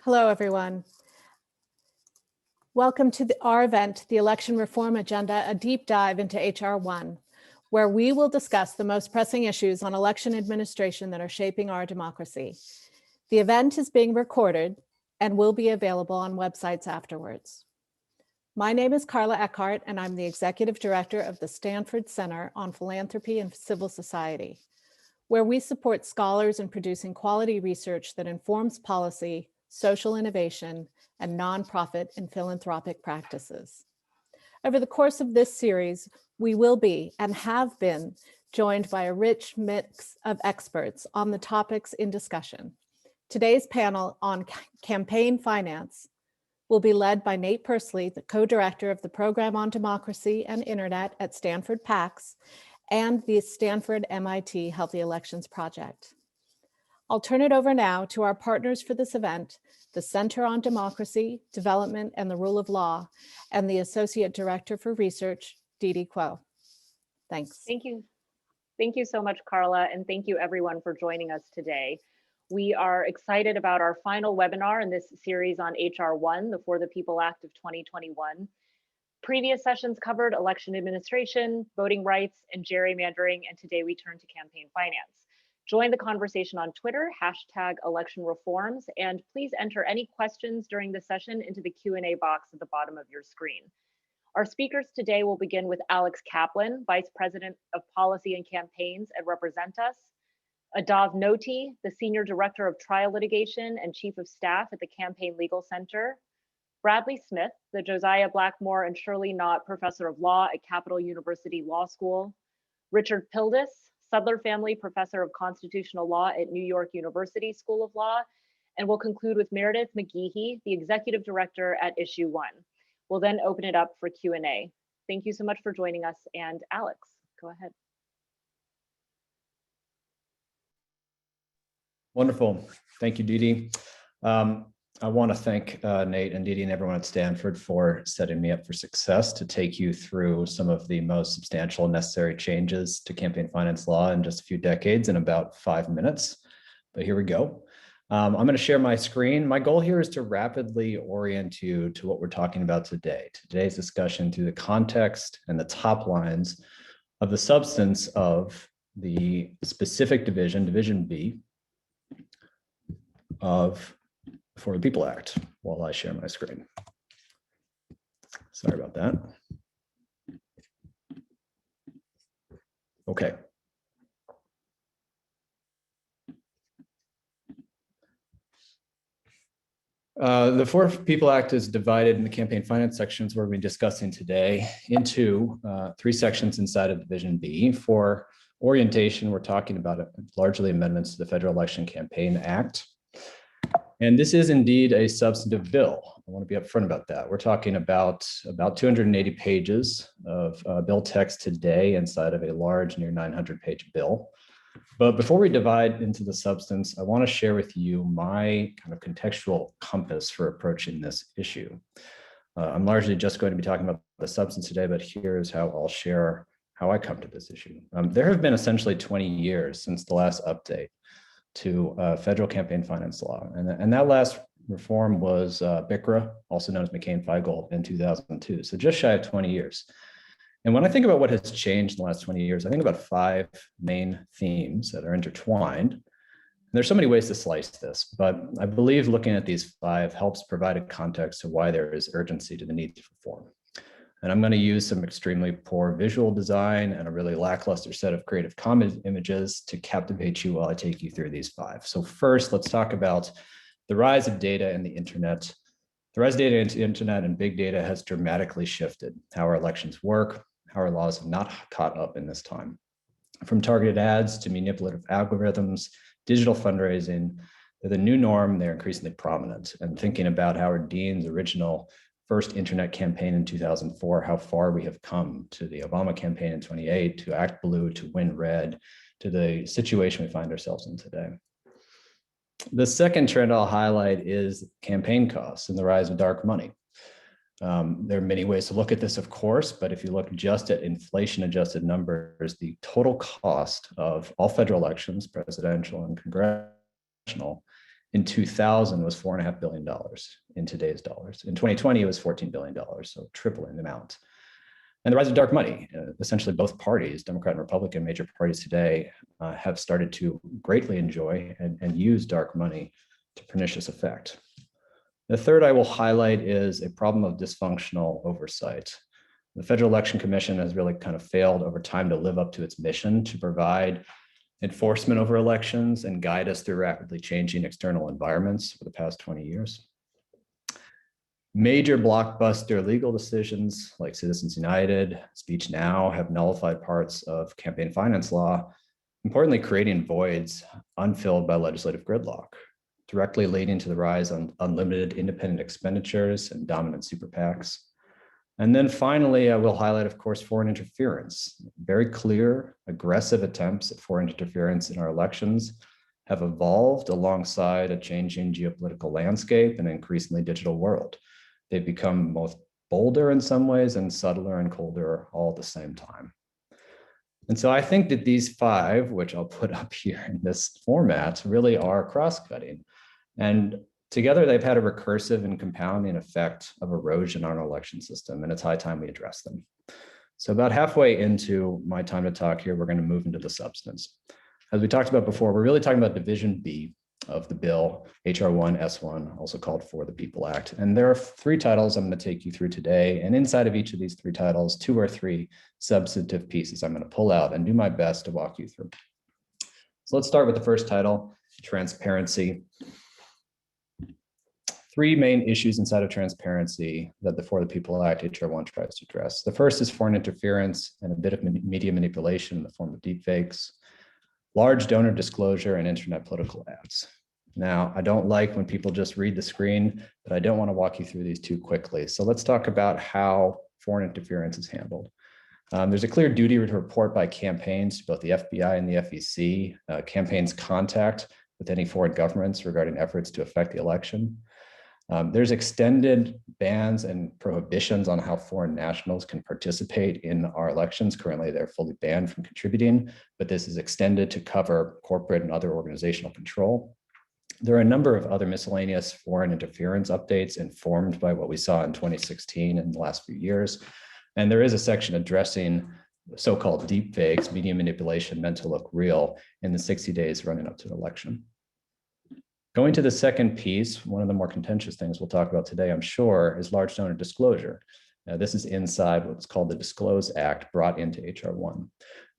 Hello, everyone. Welcome to our event, the Election Reform Agenda, a deep dive into H.R.1, where we will discuss the most pressing issues on election administration that are shaping our democracy. The event is being recorded and will be available on websites afterwards. My name is Carla Eckhart, and I'm the Executive Director of the Stanford Center on Philanthropy and Civil Society, where we support scholars in producing quality research that informs policy, social innovation, and nonprofit and philanthropic practices. Over the course of this series, we will be and have been joined by a rich mix of experts on the topics in discussion. Today's panel on campaign finance will be led by Nate Persley, the co-director of the Program on Democracy and Internet at Stanford PACS and the Stanford MIT Healthy Elections Project. I'll turn it over now to our partners for this event, the Center on Democracy, Development, and the Rule of Law, and the Associate Director for Research, Didi Kuo. Thanks. Thank you. Thank you so much, Carla, and thank you everyone for joining us today. We are excited about our final webinar in this series on H.R.1, the For the People Act of 2021. Previous sessions covered election administration, voting rights, and gerrymandering, and today we turn to campaign finance. Join the conversation on Twitter, #electionreforms, and please enter any questions during the session into the Q&A box at the bottom of your screen. Our speakers today will begin with Alex Kaplan, Vice President of Policy and Campaigns at Represent Us, Adav Noti, the Senior Director of Trial Litigation and Chief of Staff at the Campaign Legal Center, Bradley Smith, the Josiah Blackmore and Shirley Knott Professor of Law at Capital University Law School, Richard Pildes, Sudler Family Professor of Constitutional Law at New York University School of Law, and we'll conclude with Meredith McGeehee, the Executive Director at Issue 1. We'll then open it up for Q&A. Thank you so much for joining us, and Alex, go ahead. Wonderful. Thank you, Didi. I want to thank Nate and Didi and everyone at Stanford for setting me up for success to take you through some of the most substantial and necessary changes to campaign finance law in just a few decades in about 5 minutes. But here we go. I'm going to share my screen. My goal here is to rapidly orient you to what we're talking about today. Today's discussion through the context and the top lines of the substance of the specific division, Division B, of For the People Act while I share my screen. Sorry about that. Okay. The For the People Act is divided in the campaign finance sections we're going to be discussing today into 3 sections inside of Division B. For orientation, we're talking about largely amendments to the Federal Election Campaign Act. And this is indeed a substantive bill. I want to be upfront about that. We're talking about 280 pages of bill text today inside of a large, near 900-page bill. But before we divide into the substance, I want to share with you my kind of contextual compass for approaching this issue. I'm largely just going to be talking about the substance today, but here's how I'll share how I come to this issue. There have been essentially 20 years since the last update to federal campaign finance law. And that last reform was BICRA, also known as McCain-Feingold, in 2002. So just shy of 20 years. And when I think about what has changed in the last 20 years, I think about 5 main themes that are intertwined. And there's so many ways to slice this, but I believe looking at these 5 helps provide a context to why there is urgency to the need to reform. And I'm going to use some extremely poor visual design and a really lackluster set of Creative Commons images to captivate you while I take you through these 5. So first, let's talk about the rise of data and the internet. The rise of data into the internet and big data has dramatically shifted how our elections work, how our laws have not caught up in this time. From targeted ads to manipulative algorithms, digital fundraising, they're the new norm, they're increasingly prominent. And thinking about Howard Dean's original first internet campaign in 2004, how far we have come, to the Obama campaign in 2008, to Act Blue, to Win Red, to the situation we find ourselves in today. The second trend I'll highlight is campaign costs and the rise of dark money. There are many ways to look at this, of course, but if you look just at inflation-adjusted numbers, the total cost of all federal elections, presidential and congressional, in 2000 was $4.5 billion in today's dollars. In 2020, it was $14 billion, so tripling the amount. And the rise of dark money, essentially both parties, Democrat and Republican, major parties today, have started to greatly enjoy and use dark money to pernicious effect. The third I will highlight is a problem of dysfunctional oversight. The Federal Election Commission has really kind of failed over time to live up to its mission to provide enforcement over elections and guide us through rapidly changing external environments for the past 20 years. Major blockbuster legal decisions like Citizens United, Speech Now have nullified parts of campaign finance law, importantly creating voids unfilled by legislative gridlock, directly leading to the rise of unlimited independent expenditures and dominant super PACs. And then finally, I will highlight, of course, foreign interference. Very clear, aggressive attempts at foreign interference in our elections have evolved alongside a changing geopolitical landscape and increasingly digital world. They've become both bolder in some ways and subtler and colder all at the same time. And so I think that these five, which I'll put up here in this format, really are cross-cutting. And together they've had a recursive and compounding effect of erosion on our election system, and it's high time we address them. So about halfway into my time to talk here, we're going to move into the substance. As we talked about before, we're really talking about Division B of the bill, H.R.1 S1, also called For the People Act. And there are three titles I'm going to take you through today. And inside of each of these three titles, 2 or 3 substantive pieces I'm going to pull out and do my best to walk you through. So let's start with the first title, transparency. 3 main issues inside of transparency that the For the People Act, H.R.1, tries to address. The first is foreign interference and a bit of media manipulation in the form of deepfakes, large donor disclosure, and internet political ads. Now, I don't like when people just read the screen, but I don't want to walk you through these too quickly. So let's talk about how foreign interference is handled. There's a clear duty to report by campaigns to both the FBI and the FEC, campaigns' contact with any foreign governments regarding efforts to affect the election. There's extended bans and prohibitions on how foreign nationals can participate in our elections. Currently, they're fully banned from contributing, but this is extended to cover corporate and other organizational control. There are a number of other miscellaneous foreign interference updates informed by what we saw in 2016 and the last few years. And there is a section addressing so-called deepfakes, media manipulation meant to look real in the 60 days running up to an election. Going to the second piece, one of the more contentious things we'll talk about today, I'm sure, is large donor disclosure. This is inside what's called the Disclose Act brought into H.R.1.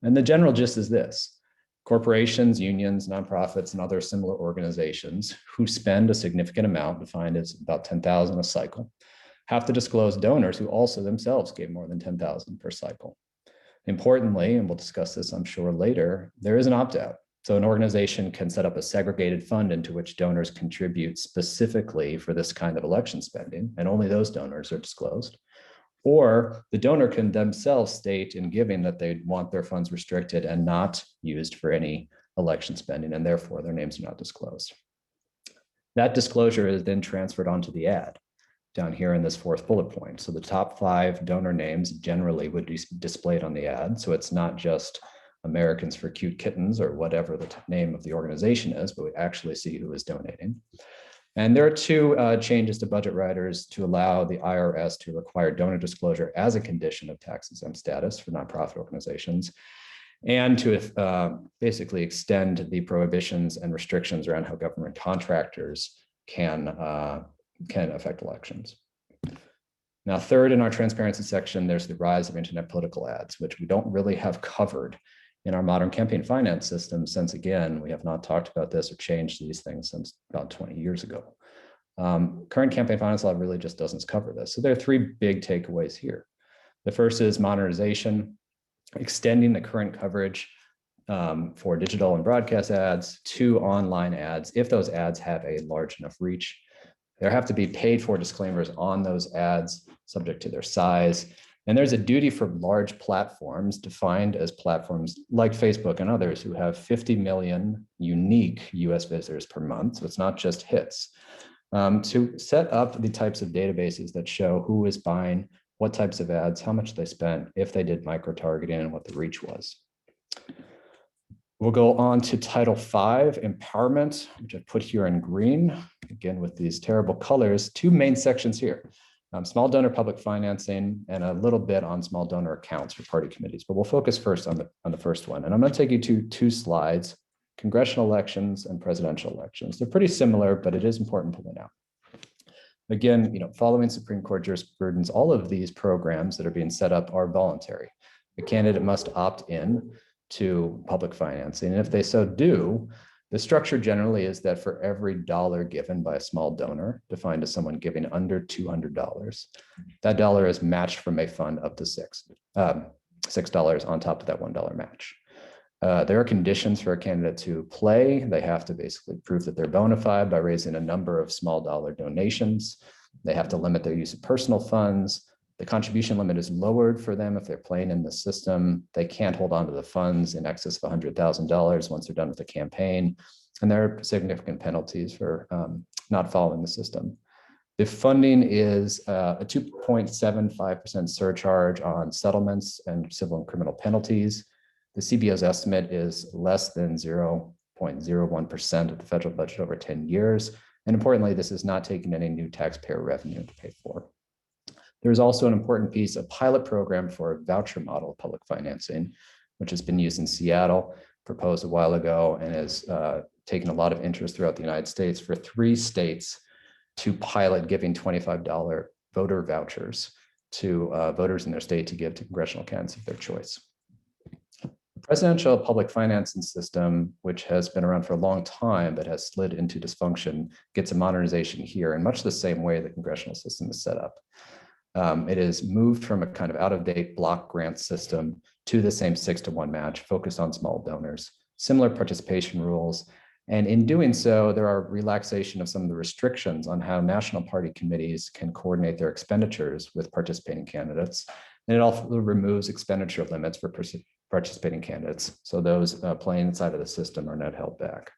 And the general gist is this: corporations, unions, nonprofits, and other similar organizations who spend a significant amount, defined as about $10,000 a cycle, have to disclose donors who also themselves gave more than $10,000 per cycle. Importantly, and we'll discuss this, I'm sure, later, there is an opt-out. So an organization can set up a segregated fund into which donors contribute specifically for this kind of election spending, and only those donors are disclosed. Or the donor can themselves state in giving that they want their funds restricted and not used for any election spending, and therefore their names are not disclosed. That disclosure is then transferred onto the ad down here in this 4th bullet point. So the top 5 donor names generally would be displayed on the ad. So it's not just Americans for Cute Kittens or whatever the name of the organization is, but we actually see who is donating. And there are 2 changes to budget riders to allow the IRS to require donor disclosure as a condition of tax-exempt status for nonprofit organizations, and to basically extend the prohibitions and restrictions around how government contractors can affect elections. Now, third in our transparency section, there's the rise of internet political ads, which we don't really have covered in our modern campaign finance system, since, again, we have not talked about this or changed these things since about 20 years ago. Current campaign finance law really just doesn't cover this. So there are 3 big takeaways here. The first is modernization, extending the current coverage for digital and broadcast ads to online ads, if those ads have a large enough reach. There have to be paid for disclaimers on those ads, subject to their size. And there's a duty for large platforms, defined as platforms like Facebook and others, who have 50 million unique US visitors per month. So it's not just hits, to set up the types of databases that show who is buying, what types of ads, how much they spent, if they did micro-targeting, and what the reach was. We'll go on to Title V, Empowerment, which I put here in green, again with these terrible colors. Two main sections here, small donor public financing and a little bit on small donor accounts for party committees. But we'll focus first on the first one. And I'm going to take you to two slides, congressional elections and presidential elections. They're pretty similar, but it is important to point out. Again, following Supreme Court jurisprudence, all of these programs that are being set up are voluntary. The candidate must opt in to public financing. And if they so do, the structure generally is that for every dollar given by a small donor, defined as someone giving under $200, that dollar is matched from a fund up to $6 on top of that $1 match. There are conditions for a candidate to play. They have to basically prove that they're bona fide by raising a number of small dollar donations. They have to limit their use of personal funds. The contribution limit is lowered for them if they're playing in the system. They can't hold on to the funds in excess of $100,000 once they're done with the campaign. And there are significant penalties for not following the system. The funding is a 2.75% surcharge on settlements and civil and criminal penalties. The CBO's estimate is less than 0.01% of the federal budget over 10 years. And importantly, this is not taking any new taxpayer revenue to pay for. There's also an important piece, a pilot program for a voucher model of public financing, which has been used in Seattle, proposed a while ago, and has taken a lot of interest throughout the United States for 3 states to pilot giving $25 voter vouchers to voters in their state to give to congressional candidates of their choice. The presidential public financing system, which has been around for a long time but has slid into dysfunction, gets a modernization here in much the same way the congressional system is set up. It is moved from a kind of out-of-date block grant system to the same 6-to-1 match focused on small donors, similar participation rules. And in doing so, there are relaxation of some of the restrictions on how national party committees can coordinate their expenditures with participating candidates. And it also removes expenditure limits for participating candidates. So those playing inside of the system are not held back.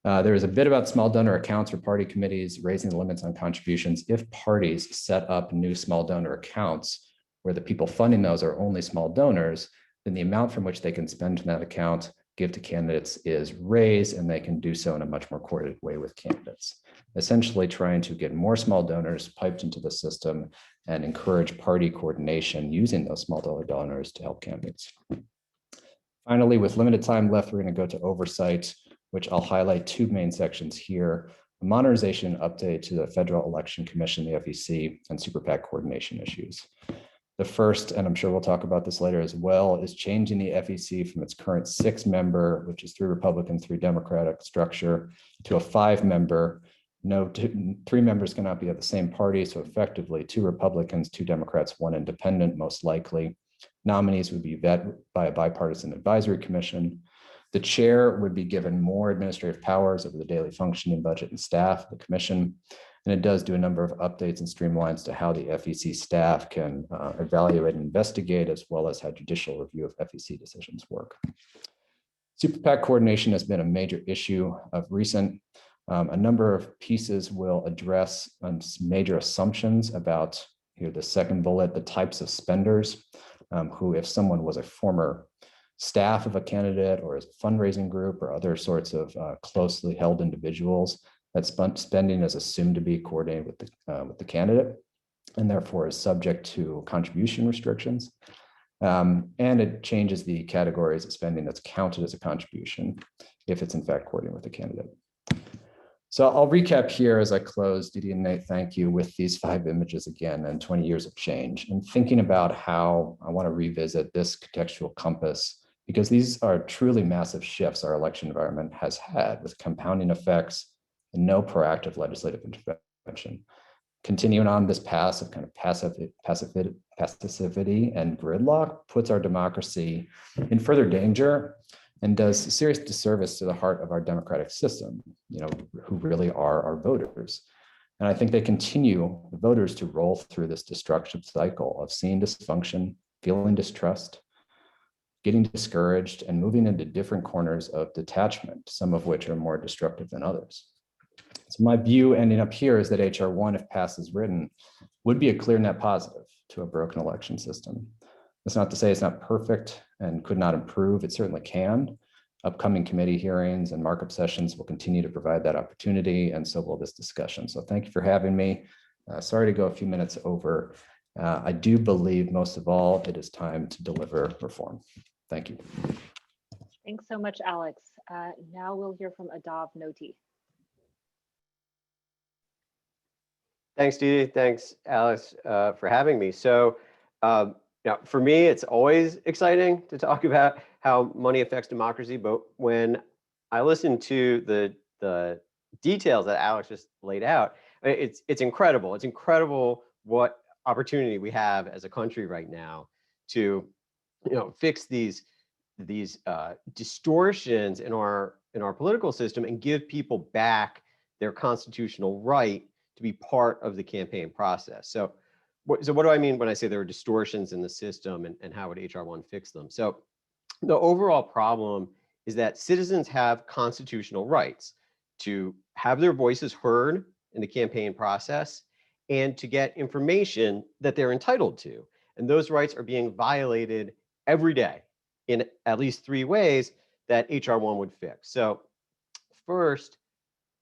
There is a bit about small donor accounts for party committees, raising the limits on contributions. If parties set up new small donor accounts where the people funding those are only small donors, then the amount from which they can spend in that account, give to candidates is raised, and they can do so in a much more coordinated way with candidates, essentially trying to get more small donors piped into the system and encourage party coordination using those small dollar donors to help candidates. Finally, with limited time left, we're going to go to oversight, which I'll highlight 2 main sections here: a modernization update to the Federal Election Commission, the FEC, and Super PAC coordination issues. The first, and I'm sure we'll talk about this later as well, is changing the FEC from its current 6-member, which is 3 Republican, 3 Democratic structure, to a 5-member. No, 3 members cannot be of the same party, so effectively 2 Republicans, 2 Democrats, 1 independent, most likely. Nominees would be vetted by a bipartisan advisory commission. The chair would be given more administrative powers over the daily functioning, budget, and staff of the commission. And it does do a number of updates and streamlines to how the FEC staff can evaluate and investigate, as well as how judicial review of FEC decisions work. Super PAC coordination has been a major issue of recent. A number of pieces will address major assumptions about, here the second bullet, the types of spenders, who, if someone was a former staff of a candidate or as a fundraising group or other sorts of closely held individuals, that spending is assumed to be coordinated with the candidate and therefore is subject to contribution restrictions. And it changes the categories of spending that's counted as a contribution if it's in fact coordinated with the candidate. So I'll recap here as I close. Didi and Nate, thank you, with these 5 images again and 20 years of change, and thinking about how I want to revisit this contextual compass, because these are truly massive shifts our election environment has had, with compounding effects and no proactive legislative intervention. Continuing on this path of kind of passivity and gridlock puts our democracy in further danger and does serious disservice to the heart of our democratic system, who really are our voters. And I think they continue, the voters, to roll through this destructive cycle of seeing dysfunction, feeling distrust, getting discouraged, and moving into different corners of detachment, some of which are more destructive than others. So my view ending up here is that H.R.1, if passed as written, would be a clear net positive to a broken election system. That's not to say it's not perfect and could not improve. It certainly can, Upcoming committee hearings and markup sessions will continue to provide that opportunity, and so will this discussion. So thank you for having me. Sorry to go a few minutes over. I do believe most of all, it is time to deliver reform. Thank you. Thanks so much, Alex. Now we'll hear from Adav Noti. Thanks, Dee. Thanks, Alex, for having me. So, now, for me, it's always exciting to talk about how money affects democracy. But when I listen to the details that Alex just laid out, it's incredible. It's incredible what opportunity we have as a country right now to, fix these distortions in our political system and give people back their constitutional right to be part of the campaign process. So what do I mean when I say there are distortions in the system, and how would H.R.1 fix them? So the overall problem is that citizens have constitutional rights to have their voices heard in the campaign process and to get information that they're entitled to. And those rights are being violated every day in at least 3 ways that H.R.1 would fix. So first,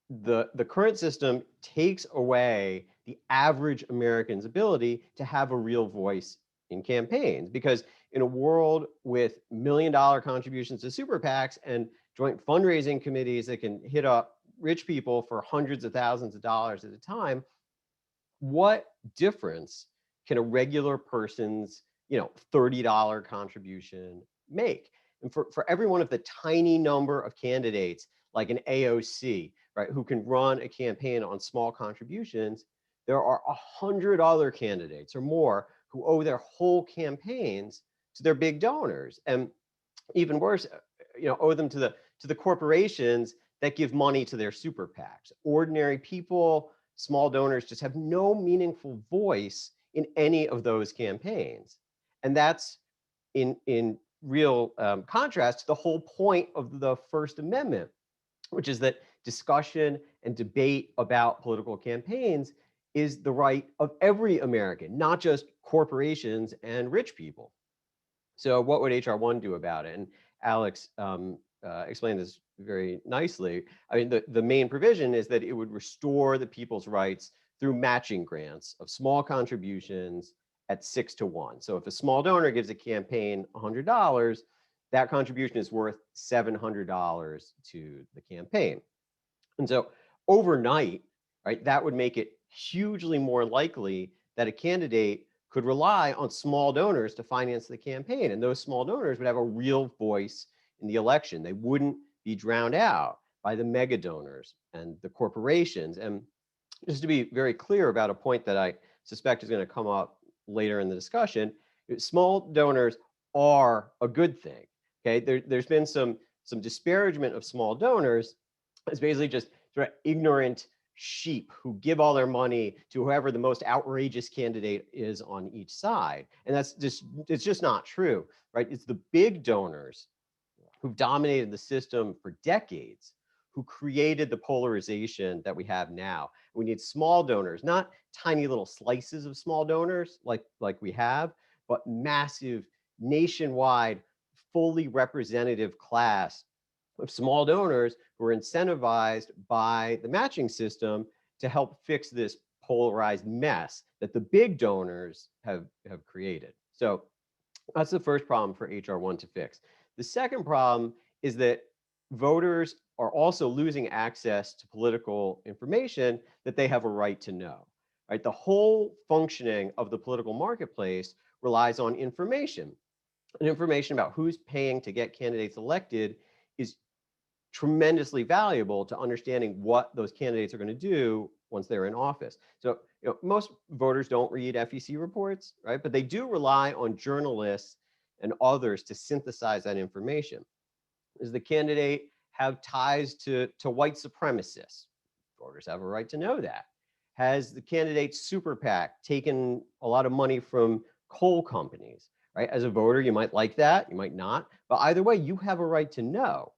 the current system takes away the average American's ability to have a real voice in campaigns, because in a world with $1 million contributions to super PACs and joint fundraising committees that can hit up rich people for hundreds of thousands of dollars at a time, what difference can a regular person's $30 contribution make? And for every one of the tiny number of candidates like an AOC, right, who can run a campaign on small contributions, there are 100 other candidates or more who owe their whole campaigns to their big donors, and even worse, owe them to the corporations that give money to their super PACs. Ordinary people, small donors, just have no meaningful voice in any of those campaigns, and that's in real contrast to the whole point of the First Amendment, which is that discussion and debate about political campaigns is the right of every American, not just corporations and rich people. So what would H.R.1 do about it? And Alex explained this very nicely. I mean, the main provision is that it would restore the people's rights through matching grants of small contributions at 6-to-1. So if a small donor gives a campaign $100, that contribution is worth $700 to the campaign. And so overnight, right, that would make it hugely more likely that a candidate could rely on small donors to finance the campaign. And those small donors would have a real voice in the election. They wouldn't be drowned out by the mega donors and the corporations. And just to be very clear about a point that I suspect is going to come up later in the discussion, small donors are a good thing. Okay, there's been some disparagement of small donors as basically just sort of ignorant sheep who give all their money to whoever the most outrageous candidate is on each side. And it's just not true, right? It's the big donors who've dominated the system for decades who created the polarization that we have now. We need small donors, not tiny little slices of small donors like we have, but massive nationwide, fully representative class of small donors who are incentivized by the matching system to help fix this polarized mess that the big donors have created. So that's the first problem for H.R.1 to fix. The second problem is that voters are also losing access to political information that they have a right to know. Right? The whole functioning of the political marketplace relies on information. And information about who's paying to get candidates elected is tremendously valuable to understanding what those candidates are going to do once they're in office. So, most voters don't read FEC reports, right? But they do rely on journalists and others to synthesize that information. Does the candidate have ties to white supremacists? Voters have a right to know that. Has the candidate's super PAC taken a lot of money from coal companies? Right? As a voter, you might like that, you might not, but either way, you have a right to know.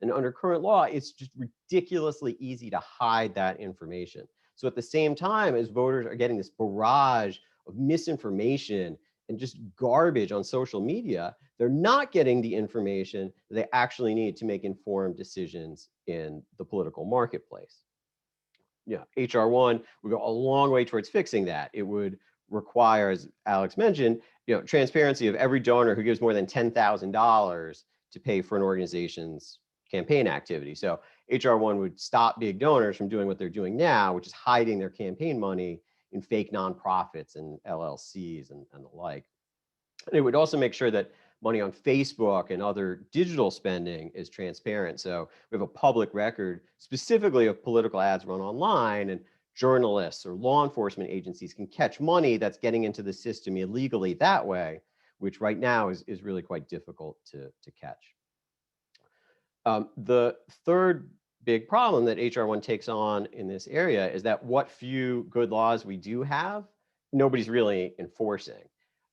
And under current law, it's just ridiculously easy to hide that information. So at the same time as voters are getting this barrage of misinformation and just garbage on social media, they're not getting the information they actually need to make informed decisions in the political marketplace. Yeah, H.R.1 would go a long way towards fixing that. It would require, as Alex mentioned, transparency of every donor who gives more than $10,000 to pay for an organization's campaign activity. So H.R.1 would stop big donors from doing what they're doing now, which is hiding their campaign money in fake nonprofits and LLCs and the like. And it would also make sure that money on Facebook and other digital spending is transparent. So we have a public record specifically of political ads run online, and journalists or law enforcement agencies can catch money that's getting into the system illegally that way, which right now is really quite difficult to catch. The third big problem that H.R.1 takes on in this area is that what few good laws we do have, nobody's really enforcing.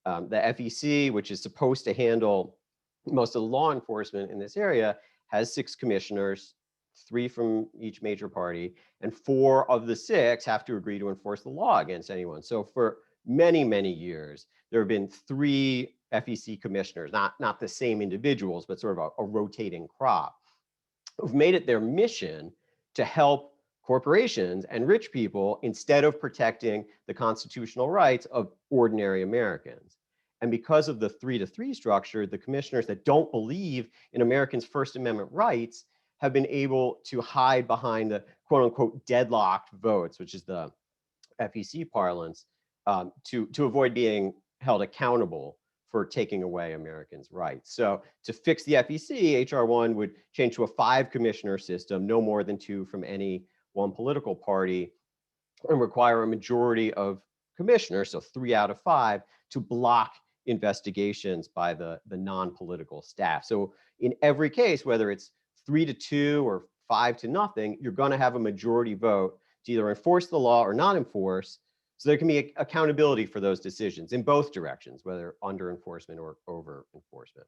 The FEC, which is supposed to handle most of the law enforcement in this area, has 6 commissioners, 3 from each major party, and 4 of the 6 have to agree to enforce the law against anyone. So for many, many years, there have been 3 FEC commissioners, not the same individuals, but sort of a rotating crop, who've made it their mission to help corporations and rich people instead of protecting the constitutional rights of ordinary Americans. And because of the 3-to-3 structure, the commissioners that don't believe in Americans' First Amendment rights have been able to hide behind the quote unquote deadlocked votes, which is the FEC parlance, to avoid being held accountable for taking away Americans' rights. So to fix the FEC, H.R.1 would change to a 5-commissioner system, no more than 2 from any one political party, and require a majority of commissioners, so 3 out of 5, to block investigations by the non-political staff. So in every case, whether it's 3-2 or 5-0, you're going to have a majority vote to either enforce the law or not enforce. So there can be accountability for those decisions in both directions, whether under enforcement or over enforcement.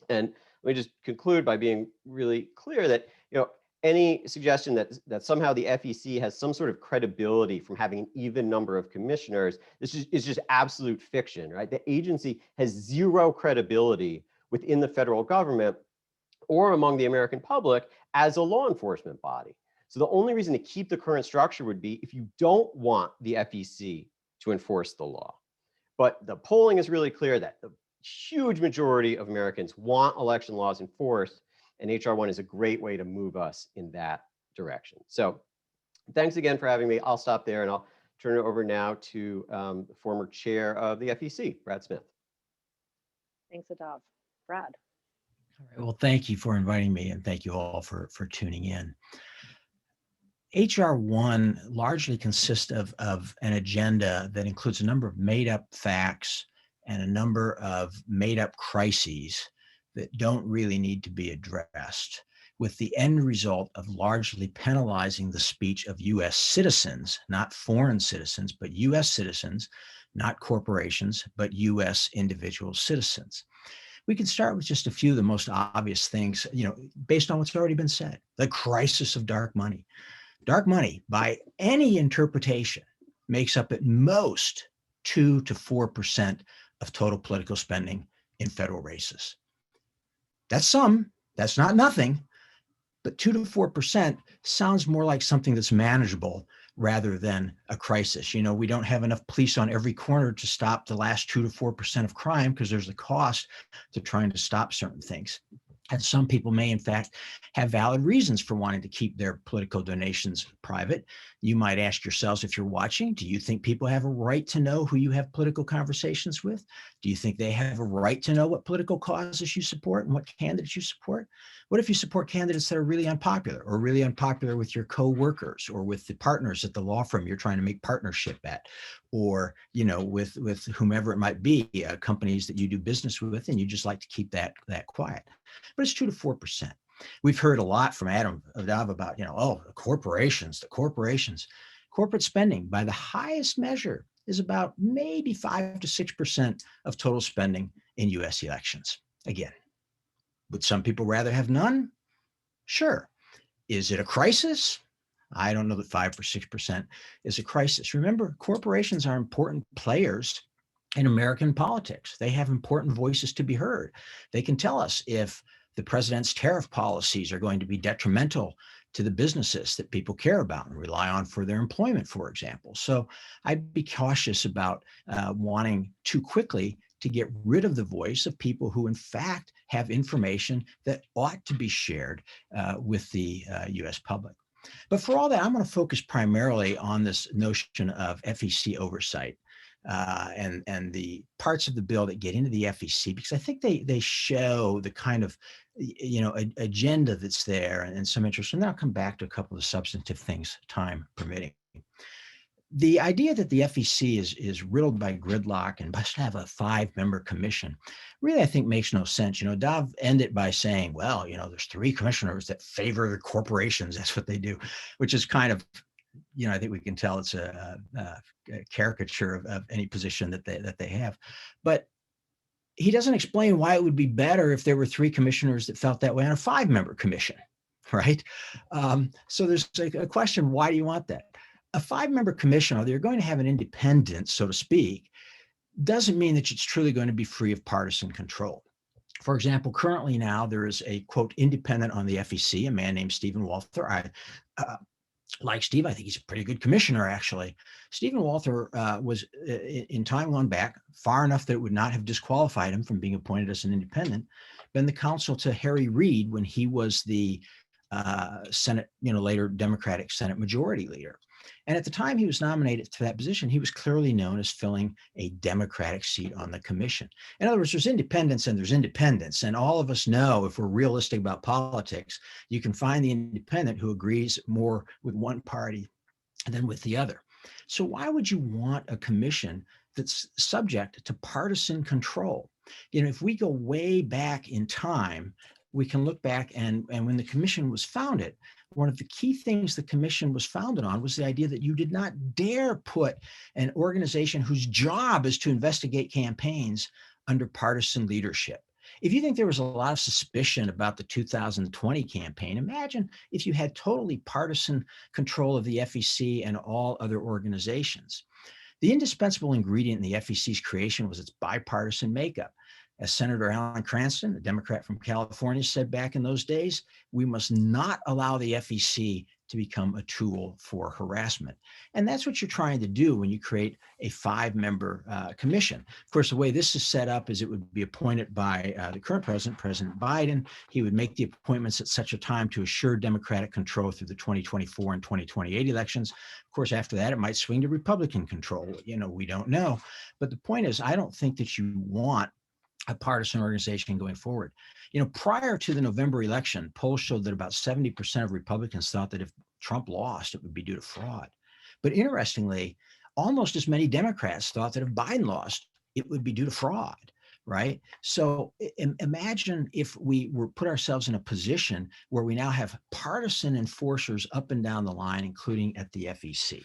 And let me just conclude by being really clear that any suggestion that somehow the FEC has some sort of credibility from having an even number of commissioners, this is just absolute fiction, right? The agency has 0 credibility within the federal government or among the American public as a law enforcement body. So the only reason to keep the current structure would be if you don't want the FEC to enforce the law. But the polling is really clear that the huge majority of Americans want election laws enforced, and H.R.1 is a great way to move us in that direction. So thanks again for having me. I'll stop there and I'll turn it over now to the former chair of the FEC, Brad Smith. Thanks, Adav. Brad. All right, well, thank you for inviting me, and thank you all for tuning in. H.R.1 largely consists of an agenda that includes a number of made-up facts and a number of made-up crises that don't really need to be addressed, with the end result of largely penalizing the speech of U.S. citizens, not foreign citizens, but U.S. citizens, not corporations, but U.S. individual citizens. We can start with just a few of the most obvious things, based on what's already been said. The crisis of dark money. Dark money, by any interpretation, makes up at most 2 to 4% of total political spending in federal races. That's some, that's not nothing, but 2 to 4% sounds more like something that's manageable rather than a crisis. We don't have enough police on every corner to stop the last 2 to 4% of crime because there's a cost to trying to stop certain things. And some people may, in fact, have valid reasons for wanting to keep their political donations private. You might ask yourselves, if you're watching, do you think people have a right to know who you have political conversations with? Do you think they have a right to know what political causes you support and what candidates you support? What if you support candidates that are really unpopular, or really unpopular with your co-workers or with the partners at the law firm you're trying to make partnership at, or with whomever it might be, companies that you do business with, and you just like to keep that quiet? But it's 2 to 4%. We've heard a lot from Adav about, the corporations. Corporate spending, by the highest measure, is about maybe 5 to 6% of total spending in U.S. elections. Again, would some people rather have none? Sure. Is it a crisis? I don't know that 5 or 6% is a crisis. Remember, corporations are important players in American politics. They have important voices to be heard. They can tell us if the president's tariff policies are going to be detrimental to the businesses that people care about and rely on for their employment, for example. So I'd be cautious about wanting too quickly to get rid of the voice of people who, in fact, have information that ought to be shared with the US public. But for all that, I'm going to focus primarily on this notion of FEC oversight and the parts of the bill that get into the FEC, because I think they show the kind of agenda that's there and some interest. And then I'll come back to a couple of substantive things, time permitting. The idea that the FEC is riddled by gridlock and must have a 5-member commission really, I think, makes no sense. Dov ended by saying, well, there's 3 commissioners that favor the corporations. That's what they do, which is kind of, I think we can tell it's a caricature of any position that they have. But he doesn't explain why it would be better if there were 3 commissioners that felt that way on a 5-member commission, right? So there's a question, why do you want that? A 5-member commission, although you're going to have an independence, so to speak, doesn't mean that it's truly going to be free of partisan control. For example, currently now there is a, quote, independent on the FEC, a man named Stephen Walther. I like Steve, I think he's a pretty good commissioner, actually. Stephen Walther was, in time gone back, far enough that it would not have disqualified him from being appointed as an independent, been the counsel to Harry Reid when he was the Senate, later Democratic Senate Majority Leader. And at the time he was nominated to that position, he was clearly known as filling a Democratic seat on the commission. In other words, there's independence and there's independence. And all of us know, if we're realistic about politics, you can find the independent who agrees more with one party than with the other. So why would you want a commission that's subject to partisan control? If we go way back in time, we can look back and when the commission was founded, one of the key things the commission was founded on was the idea that you did not dare put an organization whose job is to investigate campaigns under partisan leadership. If you think there was a lot of suspicion about the 2020 campaign, imagine if you had totally partisan control of the FEC and all other organizations. The indispensable ingredient in the FEC's creation was its bipartisan makeup. As Senator Alan Cranston, a Democrat from California, said back in those days, we must not allow the FEC to become a tool for harassment. And that's what you're trying to do when you create a 5-member commission. Of course, the way this is set up is it would be appointed by the current president, President Biden. He would make the appointments at such a time to assure Democratic control through the 2024 and 2028 elections. Of course, after that, it might swing to Republican control. We don't know. But the point is, I don't think that you want a partisan organization going forward. Prior to the November election, polls showed that about 70% of Republicans thought that if Trump lost, it would be due to fraud. But interestingly, almost as many Democrats thought that if Biden lost, it would be due to fraud, right? So imagine if we were put ourselves in a position where we now have partisan enforcers up and down the line, including at the FEC.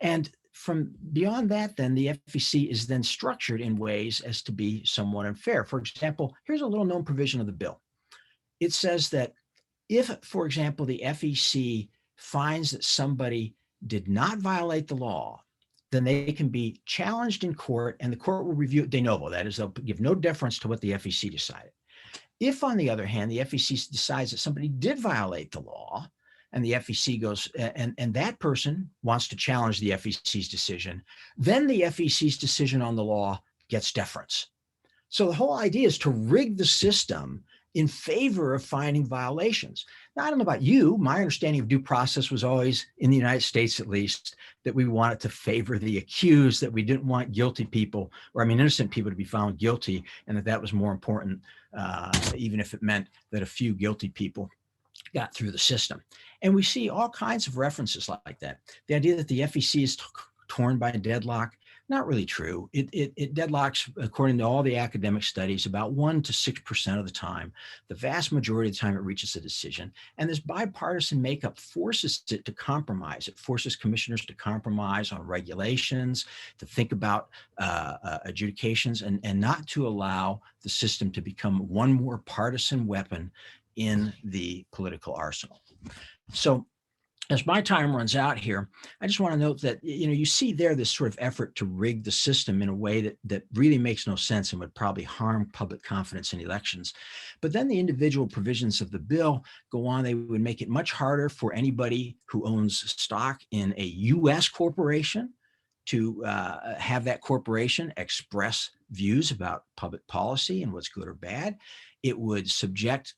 And from beyond that, then the FEC is then structured in ways as to be somewhat unfair. For example, here's a little known provision of the bill. It says that if, for example, the FEC finds that somebody did not violate the law, then they can be challenged in court and the court will review it de novo. That is, they'll give no deference to what the FEC decided. If, on the other hand, the FEC decides that somebody did violate the law, and the FEC goes, and that person wants to challenge the FEC's decision, then the FEC's decision on the law gets deference. So the whole idea is to rig the system in favor of finding violations. Now, I don't know about you, my understanding of due process was always, in the United States at least, that we wanted to favor the accused, that we didn't want guilty people, innocent people to be found guilty, and that was more important, even if it meant that a few guilty people got through the system. And we see all kinds of references like that. The idea that the FEC is torn by a deadlock, not really true. It deadlocks, according to all the academic studies, about 1% to 6% of the time. The vast majority of the time it reaches a decision. And this bipartisan makeup forces it to compromise. It forces commissioners to compromise on regulations, to think about adjudications, and not to allow the system to become one more partisan weapon in the political arsenal. So As my time runs out here, I just want to note that, you see there this sort of effort to rig the system in a way that really makes no sense and would probably harm public confidence in elections. But then the individual provisions of the bill go on. They would make it much harder for anybody who owns stock in a U.S. corporation to have that corporation express views about public policy and what's good or bad. It would subject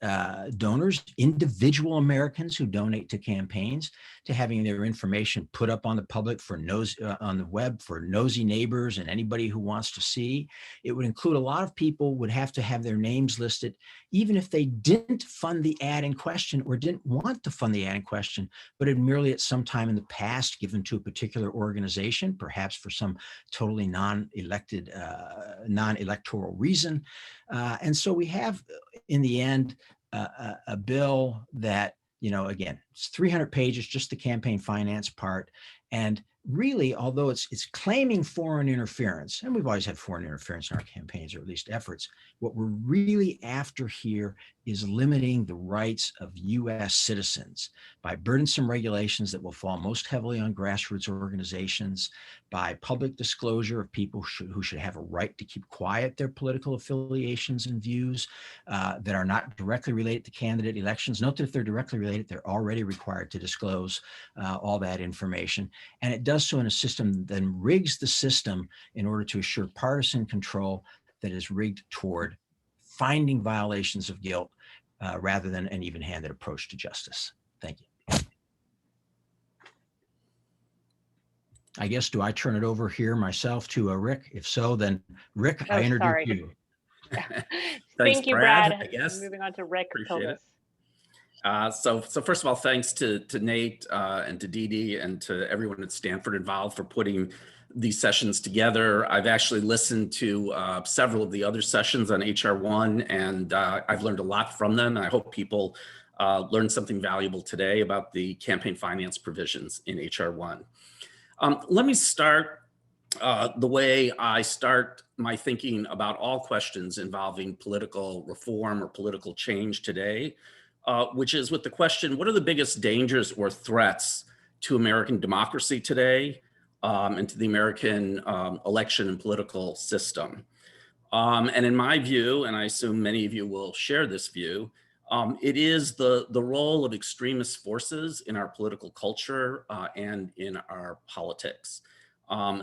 donors, individual Americans who donate to campaigns, to having their information put up on the public on the web for nosy neighbors and anybody who wants to see. It would include a lot of people would have to have their names listed, even if they didn't fund the ad in question or didn't want to fund the ad in question, but had merely at some time in the past given to a particular organization, perhaps for some totally non-elected, non-electoral reason. And so we have, in the end, a bill that, again, it's 300 pages, just the campaign finance part. And really, although it's claiming foreign interference, and we've always had foreign interference in our campaigns, or at least efforts, what we're really after here is limiting the rights of U.S. citizens by burdensome regulations that will fall most heavily on grassroots organizations, by public disclosure of people who should have a right to keep quiet their political affiliations and views that are not directly related to candidate elections. Note that if they're directly related, they're already required to disclose all that information. And it does so in a system that then rigs the system in order to assure partisan control that is rigged toward finding violations of guilt rather than an even-handed approach to justice. Thank you. I guess, do I turn it over here myself to Rick? If so, then Rick, I introduce you. Thank you, Brad. I guess. Moving on to Rick. Appreciate it. So first of all, thanks to Nate and to Dee Dee and to everyone at Stanford involved for putting these sessions together. I've actually listened to several of the other sessions on H.R.1, and I've learned a lot from them. And I hope people learned something valuable today about the campaign finance provisions in H.R.1. Let me start the way I start my thinking about all questions involving political reform or political change today, which is with the question, what are the biggest dangers or threats to American democracy today and to the American election and political system? And in my view, and I assume many of you will share this view, it is the role of extremist forces in our political culture and in our politics.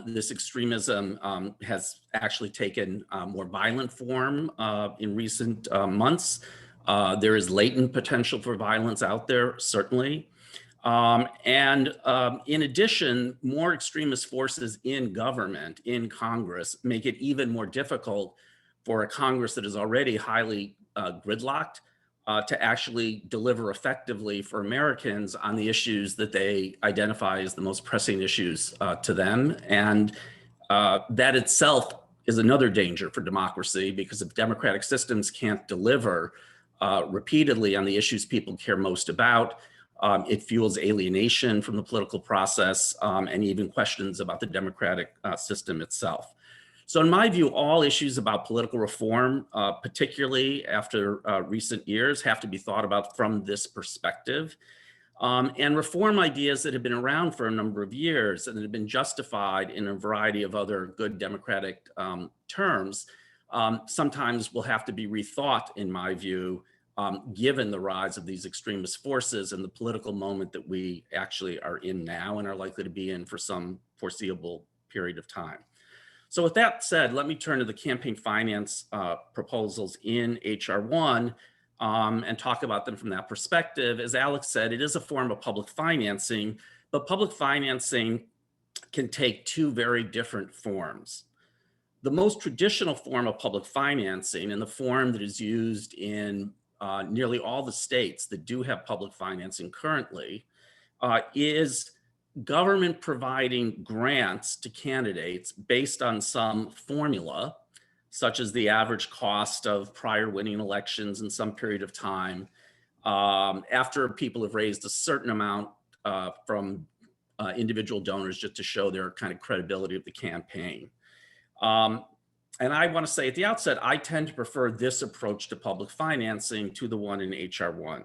This extremism has actually taken more violent form in recent months. There is latent potential for violence out there, certainly. And in addition, more extremist forces in government, in Congress, make it even more difficult for a Congress that is already highly gridlocked to actually deliver effectively for Americans on the issues that they identify as the most pressing issues to them. And that itself is another danger for democracy, because if democratic systems can't deliver repeatedly on the issues people care most about, it fuels alienation from the political process and even questions about the democratic system itself. So in my view, all issues about political reform, particularly after recent years, have to be thought about from this perspective. And reform ideas that have been around for a number of years and that have been justified in a variety of other good democratic terms, sometimes will have to be rethought, in my view, given the rise of these extremist forces and the political moment that we actually are in now and are likely to be in for some foreseeable period of time. So with that said, let me turn to the campaign finance proposals in H.R.1 and talk about them from that perspective. As Alex said, it is a form of public financing, but public financing can take two very different forms. The most traditional form of public financing, and the form that is used in nearly all the states that do have public financing currently, is government providing grants to candidates based on some formula, such as the average cost of prior winning elections in some period of time, after people have raised a certain amount from individual donors, just to show their kind of credibility of the campaign. And I want to say at the outset, I tend to prefer this approach to public financing to the one in H.R.1.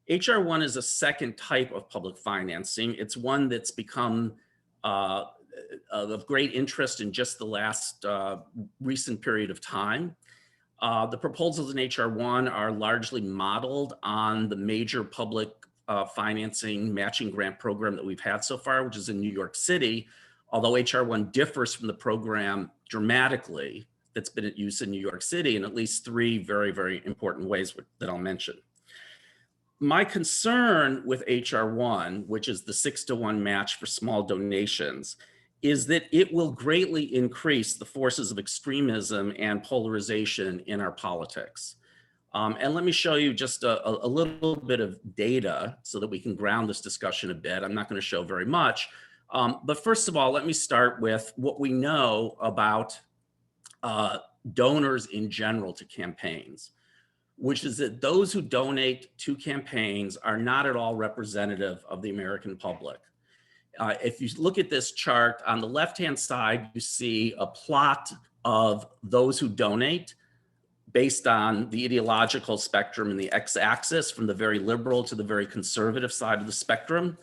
H.R.1 is a second type of public financing. It's one that's become of great interest in just the last recent period of time. The proposals in H.R.1 are largely modeled on the major public financing matching grant program that we've had so far, which is in New York City, although H.R.1 differs from the program dramatically that's been at use in New York City in at least three very, very important ways that I'll mention. My concern with H.R.1, which is the 6-to-1 match for small donations, is that it will greatly increase the forces of extremism and polarization in our politics. And let me show you just a little bit of data so that we can ground this discussion a bit. I'm not going to show very much. But first of all, let me start with what we know about donors in general to campaigns, which is that those who donate to campaigns are not at all representative of the American public. If you look at this chart on the left-hand side, you see a plot of those who donate based on the ideological spectrum in the x-axis from the very liberal to the very conservative side of the spectrum,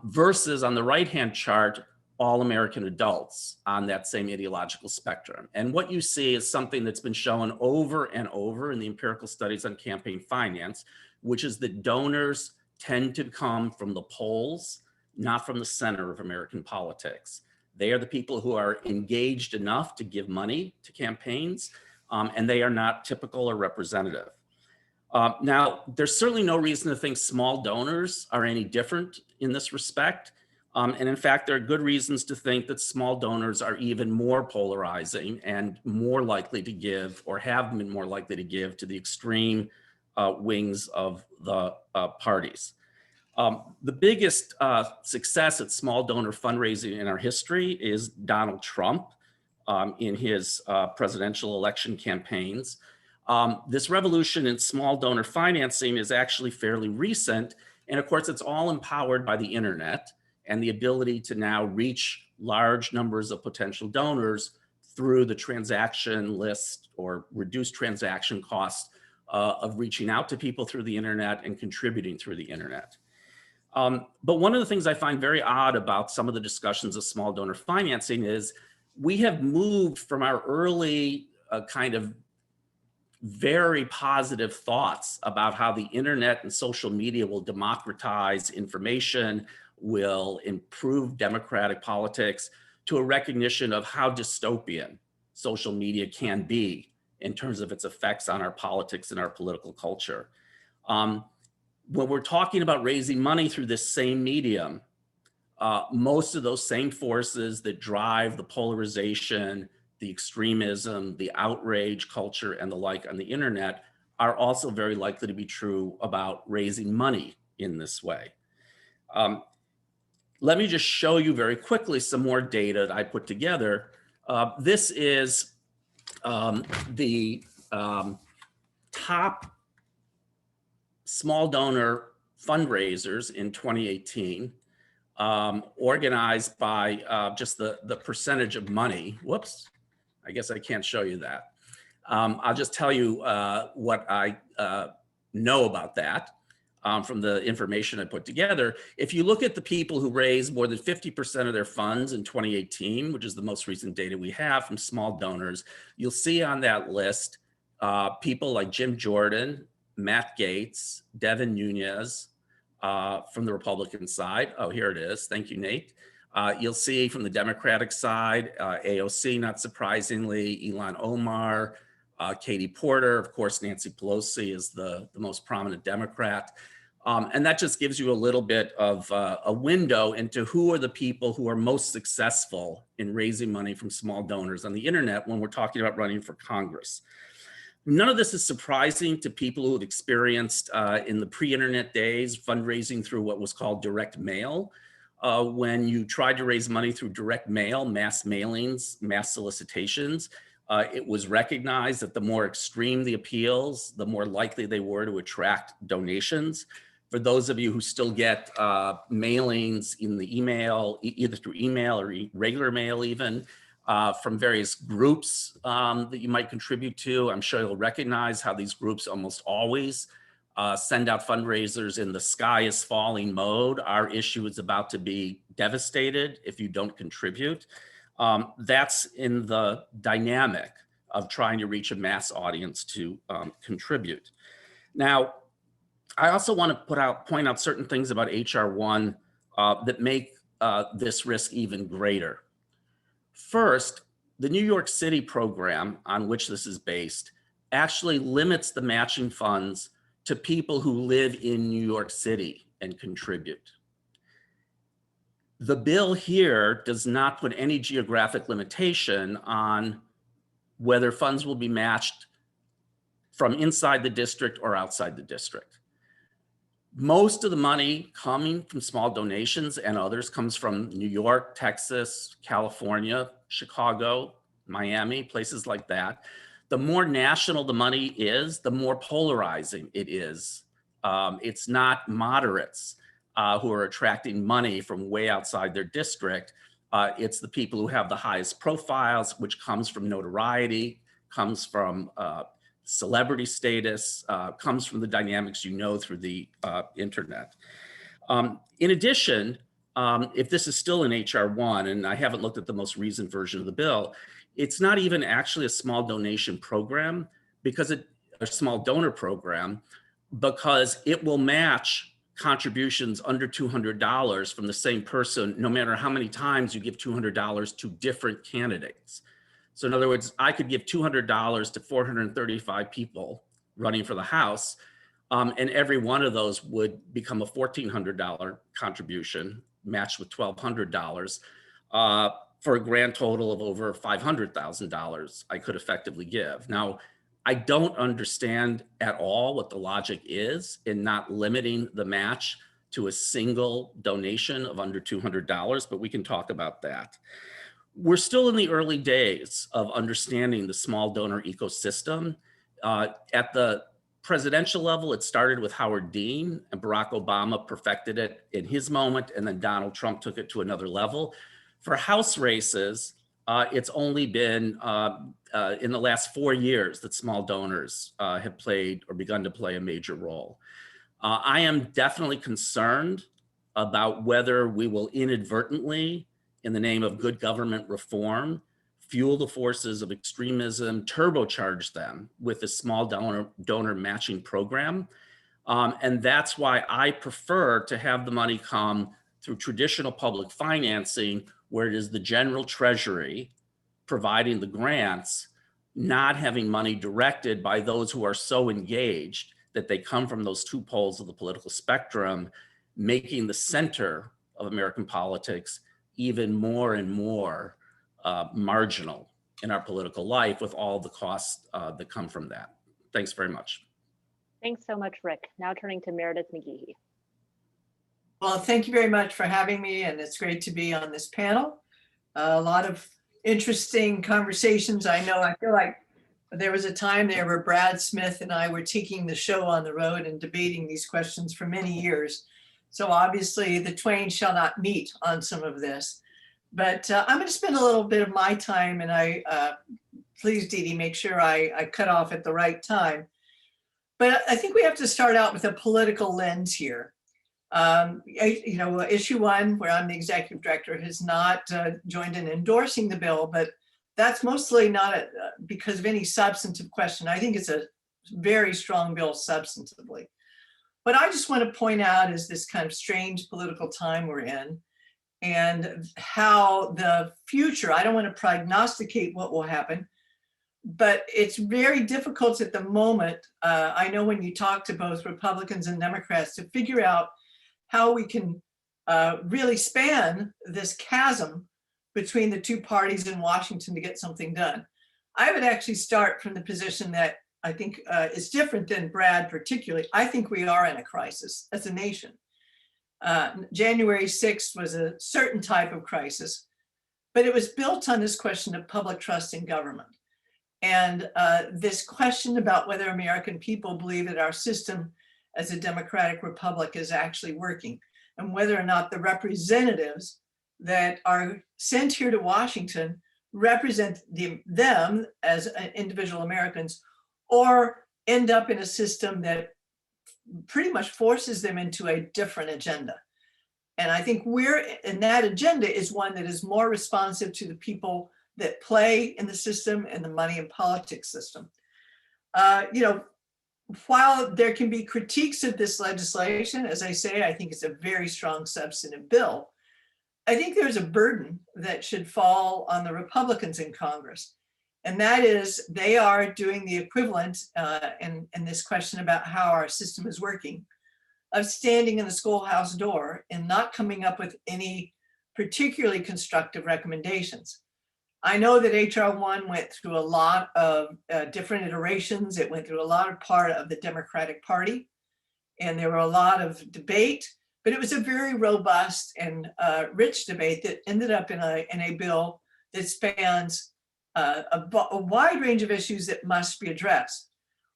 versus on the right-hand chart, all American adults on that same ideological spectrum. And what you see is something that's been shown over and over in the empirical studies on campaign finance, which is that donors tend to come from the polls, not from the center of American politics. They are the people who are engaged enough to give money to campaigns, and they are not typical or representative. Now, there's certainly no reason to think small donors are any different in this respect. And in fact, there are good reasons to think that small donors are even more polarizing and more likely to give, or have been more likely to give, to the extreme wings of the parties. The biggest success at small donor fundraising in our history is Donald Trump in his presidential election campaigns. This revolution in small donor financing is actually fairly recent. And of course, it's all empowered by the internet and the ability to now reach large numbers of potential donors through the transaction list or reduced transaction costs of reaching out to people through the internet and contributing through the internet. But one of the things I find very odd about some of the discussions of small donor financing is we have moved from our early kind of very positive thoughts about how the internet and social media will democratize information, will improve democratic politics, to a recognition of how dystopian social media can be in terms of its effects on our politics and our political culture. When we're talking about raising money through this same medium, most of those same forces that drive the polarization, the extremism, the outrage culture, and the like on the internet are also very likely to be true about raising money in this way. Let me just show you very quickly some more data that I put together. This is the top small donor fundraisers in 2018, organized by just the percentage of money. Whoops, I guess I can't show you that. I'll just tell you what I know about that from the information I put together. If you look at the people who raised more than 50% of their funds in 2018, which is the most recent data we have from small donors, you'll see on that list people like Jim Jordan, Matt Gaetz, Devin Nunes from the Republican side. Oh, here it is. Thank you, Nate. You'll see from the Democratic side, AOC, not surprisingly, Ilhan Omar, Katie Porter, of course, Nancy Pelosi is the most prominent Democrat. And that just gives you a little bit of a window into who are the people who are most successful in raising money from small donors on the internet when we're talking about running for Congress. None of this is surprising to people who have experienced in the pre-internet days fundraising through what was called direct mail. When you tried to raise money through direct mail, mass mailings, mass solicitations, it was recognized that the more extreme the appeals, the more likely they were to attract donations. For those of you who still get mailings in the email, either through email or regular mail even, from various groups that you might contribute to, I'm sure you'll recognize how these groups almost always send out fundraisers in the sky is falling mode. Our issue is about to be devastated if you don't contribute. That's in the dynamic of trying to reach a mass audience to contribute. Now, I also want to point out certain things about H.R.1 that make this risk even greater. First, the New York City program on which this is based actually limits the matching funds to people who live in New York City and contribute. The bill here does not put any geographic limitation on whether funds will be matched from inside the district or outside the district. Most of the money coming from small donations and others comes from New York, Texas, California, Chicago, Miami, places like that. The more national the money is, the more polarizing it is. It's not moderates who are attracting money from way outside their district. It's the people who have the highest profiles, which comes from notoriety, comes from celebrity status, comes from the dynamics you know through the internet. In addition, if this is still in H.R.1, and I haven't looked at the most recent version of the bill, it's not even actually a small donation program because a small donor program, because it will match contributions under $200 from the same person, no matter how many times you give $200 to different candidates. So in other words, I could give $200 to 435 people running for the House, and every one of those would become a $1,400 contribution matched with $1,200 for a grand total of over $500,000 I could effectively give. Now, I don't understand at all what the logic is in not limiting the match to a single donation of under $200, but we can talk about that. We're still in the early days of understanding the small donor ecosystem. At the presidential level, it started with Howard Dean, and Barack Obama perfected it in his moment, and then Donald Trump took it to another level. For House races, it's only been in the last 4 years that small donors have played or begun to play a major role. I am definitely concerned about whether we will inadvertently, in the name of good government reform, fuel the forces of extremism, turbocharge them with a small donor matching program. And that's why I prefer to have the money come through traditional public financing, where it is the general treasury providing the grants, not having money directed by those who are so engaged that they come from those two poles of the political spectrum, making the center of American politics even more and more marginal in our political life, with all the costs that come from that. Thanks very much. Thanks so much, Rick. Now turning to Meredith McGehee. Well, thank you very much for having me, and it's great to be on this panel. A lot of interesting conversations. I feel like there was a time there where Brad Smith and I were taking the show on the road and debating these questions for many years. So obviously the twain shall not meet on some of this. But I'm going to spend a little bit of my time, and please, Dee Dee, make sure I cut off at the right time. But I think we have to start out with a political lens here. Issue 1, where I'm the executive director, has not joined in endorsing the bill, but that's mostly not because of any substantive question. I think it's a very strong bill substantively. What I just want to point out is this kind of strange political time we're in, and how the future, I don't want to prognosticate what will happen, but it's very difficult at the moment. I know when you talk to both Republicans and Democrats, to figure out how we can really span this chasm between the two parties in Washington to get something done. I would actually start from the position that I think is different than Brad particularly. I think we are in a crisis as a nation. January 6th was a certain type of crisis, but it was built on this question of public trust in government. And this question about whether American people believe that our system as a democratic republic is actually working, and whether or not the representatives that are sent here to Washington represent them as individual Americans, or end up in a system that pretty much forces them into a different agenda. And I think and that agenda is one that is more responsive to the people that play in the system and the money and politics system. While there can be critiques of this legislation, as I say, I think it's a very strong substantive bill. I think there's a burden that should fall on the Republicans in Congress. And that is, they are doing the equivalent in this question about how our system is working, of standing in the schoolhouse door and not coming up with any particularly constructive recommendations. I know that H.R.1 went through a lot of different iterations. It went through a lot of part of the Democratic Party, and there were a lot of debate, but it was a very robust and rich debate that ended up in a bill that spans a wide range of issues that must be addressed.